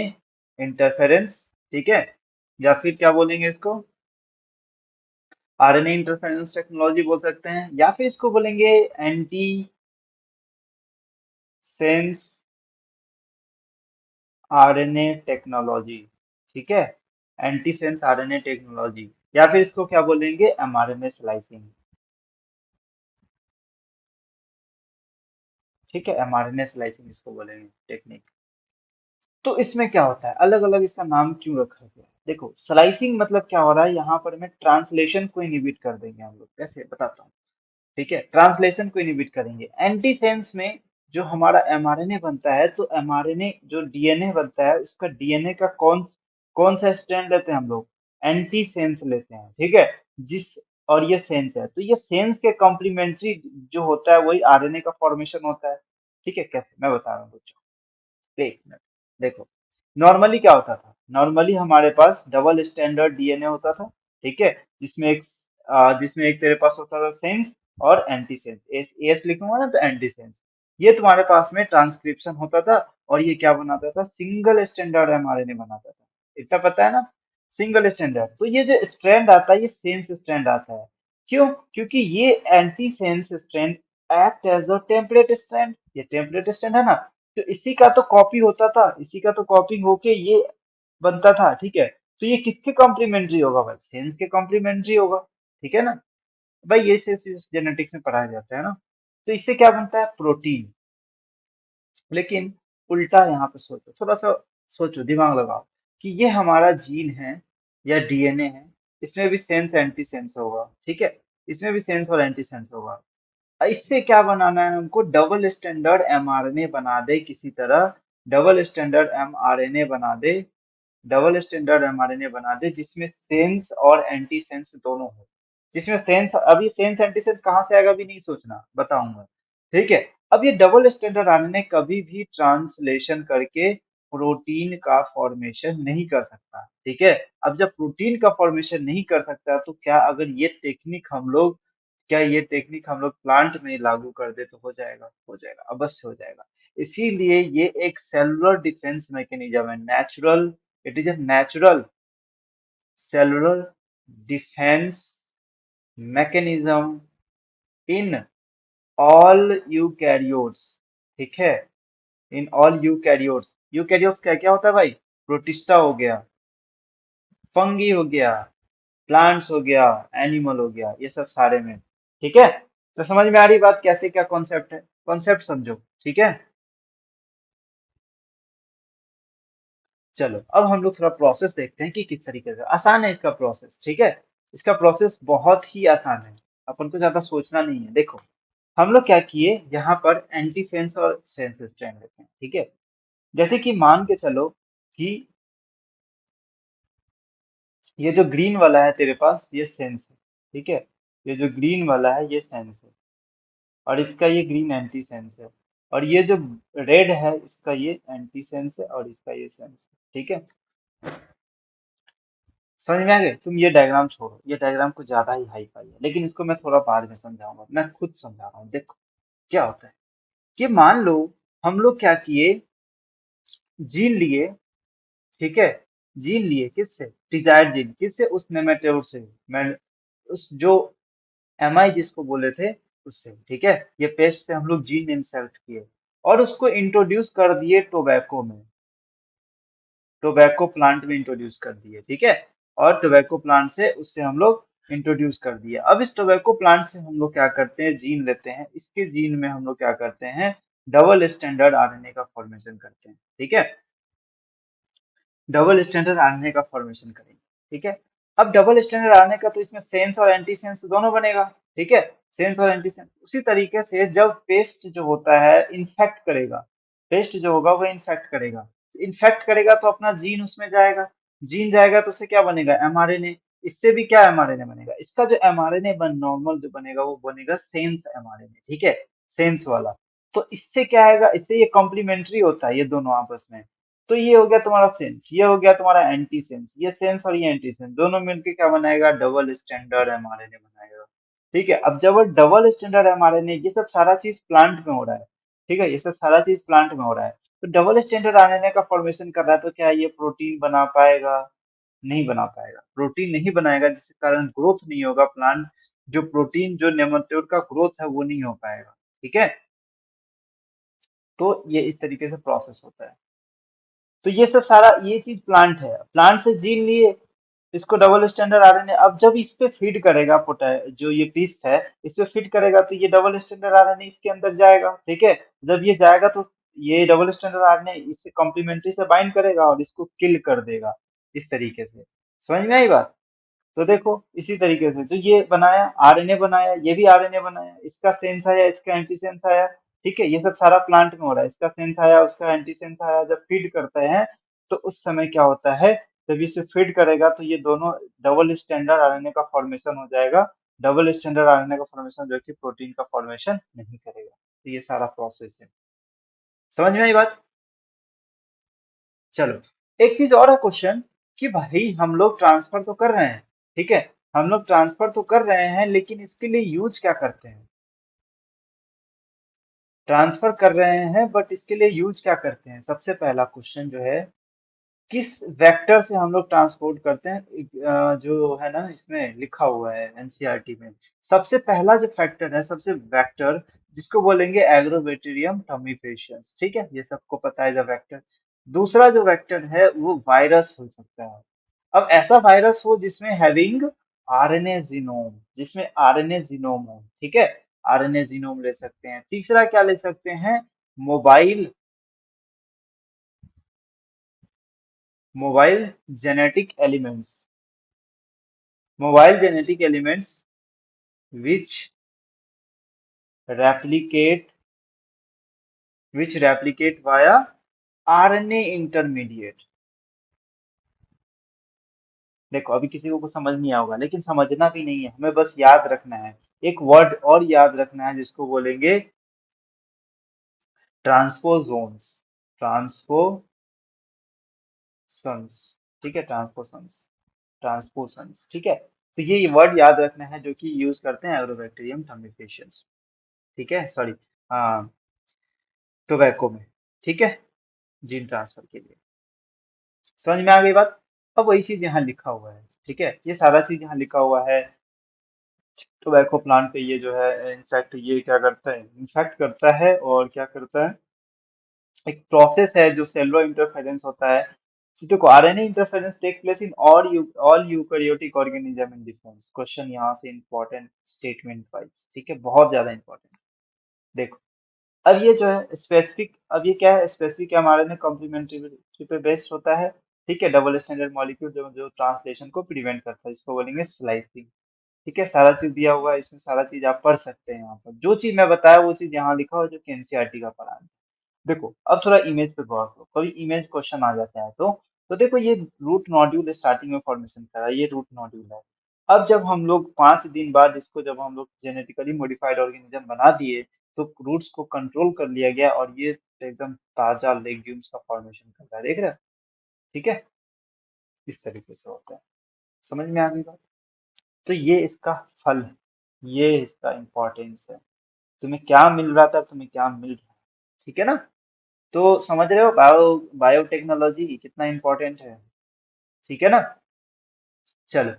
इंटरफेरेंस, ठीक है, या फिर क्या बोलेंगे इसको, आरएनए इंटरफेरेंस टेक्नोलॉजी बोल सकते हैं, या फिर इसको बोलेंगे एंटी सेंस आरएनए टेक्नोलॉजी, ठीक है, एंटी सेंस आरएनए टेक्नोलॉजी, या फिर इसको क्या बोलेंगे, एमआरएनए स्लाइसिंग, ठीक है, एमआरएनए स्लाइसिंग इसको बोलेंगे टेक्निक। तो इसमें क्या होता है, अलग अलग इसका नाम क्यों रखा गया है? देखो, स्लाइसिंग मतलब क्या हो रहा है, यहाँ पर हमें ट्रांसलेशन को इनहिबिट कर देंगे हम लोग, कैसे बताता हूँ, ठीक है, ट्रांसलेशन को इनहिबिट करेंगे। एंटी सेंस में जो हमारा एमआरएनए बनता है, तो एमआरएनए जो डीएनए बनता है, उसका डीएनए का कौन कौन सा स्ट्रैंड लेते हैं हम लोग, एंटी सेंस लेते हैं, ठीक है, जिस, और ये सेंस है, तो ये सेंस के कॉम्प्लीमेंट्री जो होता है वही आरएनए का फॉर्मेशन होता है, ठीक है, कैसे मैं बता रहा हूँ बच्चों, एक मिनट, देखो, नॉर्मली क्या होता था, नॉर्मली हमारे पास डबल स्टैंडर्ड डीएनए होता था, ठीक है, जिसमें एक तेरे पास होता था सेंस और एंटी सेंस, एस एस लिखूंगा ना तो एंटी सेंस, ये तुम्हारे पास में ट्रांसक्रिप्शन होता था, और ये क्या बनाता था, सिंगल स्टैंडर्ड एमआरएनए बनाता था, इतना पता है ना, सिंगल स्टैंडर्ड। तो ये जो स्ट्रैंड आता है ये सेंस स्ट्रैंड आता है, क्यों, क्योंकि ये anti sense strand act as a template strand, ये टेम्पलेट स्ट्रैंड है ना, तो इसी का तो कॉपी होता था, इसी का तो कॉपी होके ये बनता था, ठीक है, तो ये किसके कॉम्प्लीमेंट्री होगा भाई, सेंस के कॉम्प्लीमेंट्री होगा, ठीक है ना, भाई ये से जेनेटिक्स में पढ़ाया जाता है ना। तो इससे क्या बनता है, प्रोटीन। लेकिन उल्टा यहाँ पे सोचो, थोड़ा सा सोचो, दिमाग लगाओ, कि ये हमारा जीन है या डीएनए है, इसमें भी सेंस एंटी सेंस होगा, ठीक है, इसमें भी सेंस और एंटी सेंस होगा, इससे क्या बनाना है हमको, डबल स्टैंडर्ड एमआरएनए बना दे किसी तरह, डबल स्टैंडर्ड एमआरएनए बना दे, डबल स्टैंडर्ड एमआरएनए बना दे जिसमें सेंस और एंटी सेंस दोनों हो, जिसमें सेंस, अभी सेंस एंटी सेंस कहाँ से आएगा भी नहीं सोचना, बताऊंगा, ठीक है। अब ये डबल स्टैंडर्ड आरएनए कभी भी ट्रांसलेशन करके प्रोटीन का फॉर्मेशन नहीं कर सकता, ठीक है। अब जब प्रोटीन का फॉर्मेशन नहीं कर सकता, तो क्या अगर ये टेक्निक हम लोग, क्या ये टेक्निक हम लोग प्लांट में लागू कर दे तो हो जाएगा, हो जाएगा, अवश्य हो जाएगा। इसीलिए ये एक सेलुलर डिफेंस मैकेनिज्म है, natural, it is a natural cellular defence mechanism in all eukaryotes, ठीक है, इन ऑल यूकैरियोट्स, यूकैरियोट्स क्या क्या होता है भाई, प्रोटिस्टा हो गया, फंगी हो गया, प्लांट्स हो गया, एनिमल हो गया, ये सब सारे में, ठीक है। तो समझ में आ रही बात, कैसे क्या कॉन्सेप्ट है, कॉन्सेप्ट समझो, ठीक है। चलो अब हम लोग थोड़ा प्रोसेस देखते हैं कि किस तरीके से, आसान है इसका प्रोसेस, ठीक है, इसका प्रोसेस बहुत ही आसान है, अपन को ज्यादा सोचना नहीं है। देखो, हम लोग क्या किए, यहाँ पर एंटी सेंस और सेंस स्ट्रैंड लेते हैं, ठीक है, जैसे कि मान के चलो कि ये जो ग्रीन वाला है तेरे पास ये सेंस है, ठीक है, ये जो ग्रीन वाला है ये सेंस है, और इसका ये ग्रीन एंटी सेंस है, और ये जो रेड है इसका ये एंटी सेंस है, और इसका ये सेंस है, ठीक है। समझ में आ गए, तुम ये डायग्राम छोड़ो, ये डायग्राम कुछ ज्यादा ही हाई फाई है, लेकिन इसको मैं थोड़ा बाद में समझाऊंगा, मैं खुद समझा रहा हूँ। देखो क्या होता है, कि मान लो हम लोग क्या किए, जीन लिए, ठीक है, जीन लिए किससे, डिजायर्ड जीन किससे, उस नेमेटोड से, मैं उस जो एमआई जिसको बोले थे उससे, ठीक है, ये पेस्ट से हम लोग जीन इंसर्ट किए और उसको इंट्रोड्यूस कर दिए टोबैको में, टोबैको प्लांट में इंट्रोड्यूस कर दिए, ठीक है, और टोबैको प्लांट से उससे हम लोग इंट्रोड्यूस कर दिए। अब इस टोबैको प्लांट से हम लोग क्या करते हैं, जीन लेते हैं, इसके जीन में हम लोग क्या करते हैं, डबल स्टैंडर्ड आरएनए का फॉर्मेशन करते हैं, ठीक है, डबल स्टैंडर्ड आरएनए का फॉर्मेशन करेंगे, ठीक है। अब डबल स्टैंडर्ड आने का तो इसमें सेंस और एंटी सेंस दोनों बनेगा। ठीक है, सेंस और एंटी सेंस उसी तरीके से जब पेस्ट जो होता है इन्फेक्ट करेगा, पेस्ट जो होगा वो इन्फेक्ट करेगा, इन्फेक्ट करेगा तो अपना जीन उसमें जाएगा, जीन जाएगा तो उससे क्या बनेगा, एमआरएनए। इससे भी क्या एमआरएनए बनेगा, इसका जो एमआरएनए नॉर्मल जो बनेगा वो बनेगा सेंस एमआरएनए। ठीक है, सेंस वाला। तो इससे क्या आएगा, इससे ये कॉम्प्लीमेंट्री होता है ये दोनों आपस में। तो ये हो गया तुम्हारा सेंस, ये हो गया तुम्हारा एंटी सेंस, ये सेंस और ये एंटी सेंस दोनों मिलकर क्या बनाएगा, डबल स्टैंडर्ड एमआरएनए बनाएगा। ठीक है, अब जब डबल स्टैंडर्ड एमआरएनए, ये सब सारा चीज प्लांट में हो रहा है। ठीक है, ये सब सारा चीज प्लांट में हो रहा है। तो डबल स्टैंडर्ड आरएनए का फॉर्मेशन कर रहा है, तो क्या ये प्रोटीन बना पाएगा, नहीं बना पाएगा, प्रोटीन नहीं बनाएगा, जिसके कारण ग्रोथ नहीं होगा प्लांट, जो प्रोटीन जो नेमाटोड का ग्रोथ है वो नहीं हो पाएगा। ठीक है, तो ये इस तरीके से प्रोसेस होता है। तो ये सब सारा ये चीज प्लांट है, प्लांट से जीन लिए, इसको डबल स्टैंडर्ड आरएनए, अब जब इस पे फीड करेगा जो ये पीस्ट है, इस पे फीड करेगा तो ये डबल स्टैंडर्ड आरएनए इसके अंदर जाएगा। ठीक है, जब ये जाएगा तो ये डबल स्टैंडर्ड आरएनए इससे कॉम्प्लीमेंट्री से बाइंड करेगा और इसको किल कर देगा, इस तरीके से। समझ में आई बात। तो देखो इसी तरीके से जो ये बनाया, आरएनए बनाया, ये भी आरएनए बनाया, इसका सेंस आया, इसका एंटी सेंस आया। ठीक है, ये सब सारा प्लांट में हो रहा है, इसका सेंस आया, उसका एंटी सेंस आया, जब फीड करते हैं तो उस समय क्या होता है, जब इसे फीड करेगा तो ये दोनों डबल स्टैंडर्ड आरएनए का फॉर्मेशन हो जाएगा। डबल स्टैंडर्ड आरएनए का फॉर्मेशन जो कि प्रोटीन का फॉर्मेशन नहीं करेगा। तो ये सारा प्रोसेस है। समझ में आई बात। चलो, एक चीज और है क्वेश्चन, कि भाई हम लोग ट्रांसफर तो कर रहे हैं, ठीक है, हम लोग ट्रांसफर तो कर रहे हैं, लेकिन इसके लिए यूज क्या करते हैं, ट्रांसफर कर रहे हैं बट इसके लिए यूज क्या करते हैं। सबसे पहला क्वेश्चन जो है, किस वेक्टर से हम लोग ट्रांसपोर्ट करते हैं, जो है ना इसमें लिखा हुआ है एनसीईआरटी में। सबसे पहला जो फैक्टर है, सबसे वेक्टर, जिसको बोलेंगे एग्रोबैक्टीरियम टमीफेशियंस। ठीक है, ये सबको पता है जो वेक्टर। दूसरा जो वेक्टर है वो वायरस हो सकता है। अब ऐसा वायरस हो जिसमें हैविंग आरएनए जीनोम, जिसमें आरएनए जीनोम हो। ठीक है, आरएनए जीनोम ले सकते हैं। तीसरा क्या ले सकते हैं, mobile, mobile genetic elements, mobile genetic elements which replicate which replicate via RNA intermediate। देखो अभी किसी को कुछ समझ नहीं आएगा, लेकिन समझना भी नहीं है, हमें बस याद रखना है। एक वर्ड और याद रखना है जिसको बोलेंगे ट्रांसपोजोन्स, ट्रांसपोसन्स। ठीक है, ट्रांसपोसन्स, ट्रांसपोसन्स। ठीक है, तो ये वर्ड याद रखना है जो कि यूज करते हैं एग्रोबैक्टीरियम थर्मिफिशियंस। ठीक है, सॉरी, हाँ, टोबैको में। ठीक है, जीन ट्रांसफर के लिए। समझ में आ गई बात। अब वही चीज यहाँ लिखा हुआ है। ठीक है, ये सारा चीज यहाँ लिखा हुआ है। टोबैको प्लांट पे ये जो है इंसेक्ट, ये क्या करता है, इंसेक्ट करता है और क्या करता है, एक प्रोसेस है जो सेलुलर इंटरफेरेंस होता है। तो देखो RNA interference take place in all eukaryotic organism in difference. Question यहाँ से इंपॉर्टेंट स्टेटमेंट वाइज। ठीक है, बहुत ज्यादा इंपॉर्टेंट। देखो अब ये जो है स्पेसिफिक, अब ये क्या है, स्पेसिफिक एमआरएनए कॉम्प्लीमेंट्री पे बेस्ड होता है। ठीक है, डबल स्टैंडर्ड मॉलिक्यूल जो जो ट्रांसलेशन को प्रिवेंट करता है, इसको बोलेंगे स्लाइसिंग। ठीक है, सारा चीज दिया हुआ है इसमें, सारा चीज आप पढ़ सकते हैं। यहाँ पर जो चीज मैं बताया वो चीज यहाँ लिखा हुआ है, जो कि एनसीईआरटी का पढ़ा है। देखो अब थोड़ा इमेज पे गौर करो, कभी इमेज क्वेश्चन आ जाता है तो देखो ये रूट नोड्यूल स्टार्टिंग में फॉर्मेशन करा है, ये रूट नोड्यूल है। अब जब हम लोग 5 दिन बाद इसको, जब हम लोग जेनेटिकली मॉडिफाइड ऑर्गेनिज्म बना दिए, तो रूट्स को कंट्रोल कर लिया गया और ये एकदम ताजा लेग्यूम्स का फॉर्मेशन कर रहा है, देख रहे हो। ठीक है, इस तरीके से होता है। समझ में आ गई बात। तो ये इसका फल है, ये इसका इम्पोर्टेंस है। तुम्हें क्या मिल रहा था, तुम्हें क्या मिल रहा है। ठीक है ना। तो समझ रहे हो बायोटेक्नोलॉजी कितना इम्पोर्टेंट है। ठीक है ना। चलो,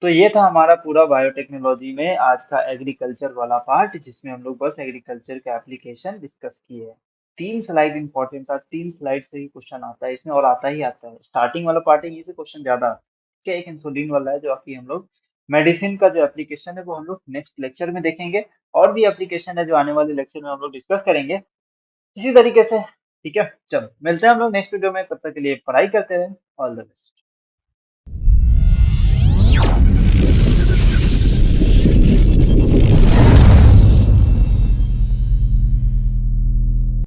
तो ये था हमारा पूरा बायोटेक्नोलॉजी में आज का एग्रीकल्चर वाला पार्ट, जिसमें हम लोग बस एग्रीकल्चर के एप्लीकेशन डिस्कस किए हैं। 3 स्लाइड इंपॉर्टेंट था, 3 स्लाइड से ही क्वेश्चन आता है इसमें, और आता ही आता है। स्टार्टिंग वाला पार्ट है, ये से क्वेश्चन ज्यादा आता है। ठीक है, एक इंसुलिन वाला है जो कि हम लोग मेडिसिन का जो एप्लीकेशन है वो हम लोग नेक्स्ट लेक्चर में देखेंगे। और भी एप्लीकेशन है जो आने वाले लेक्चर में हम लोग डिस्कस करेंगे इसी तरीके से। ठीक है, चलो मिलते हैं हम लोग नेक्स्ट वीडियो में, तब तक के लिए पढ़ाई करते रहे। All the best.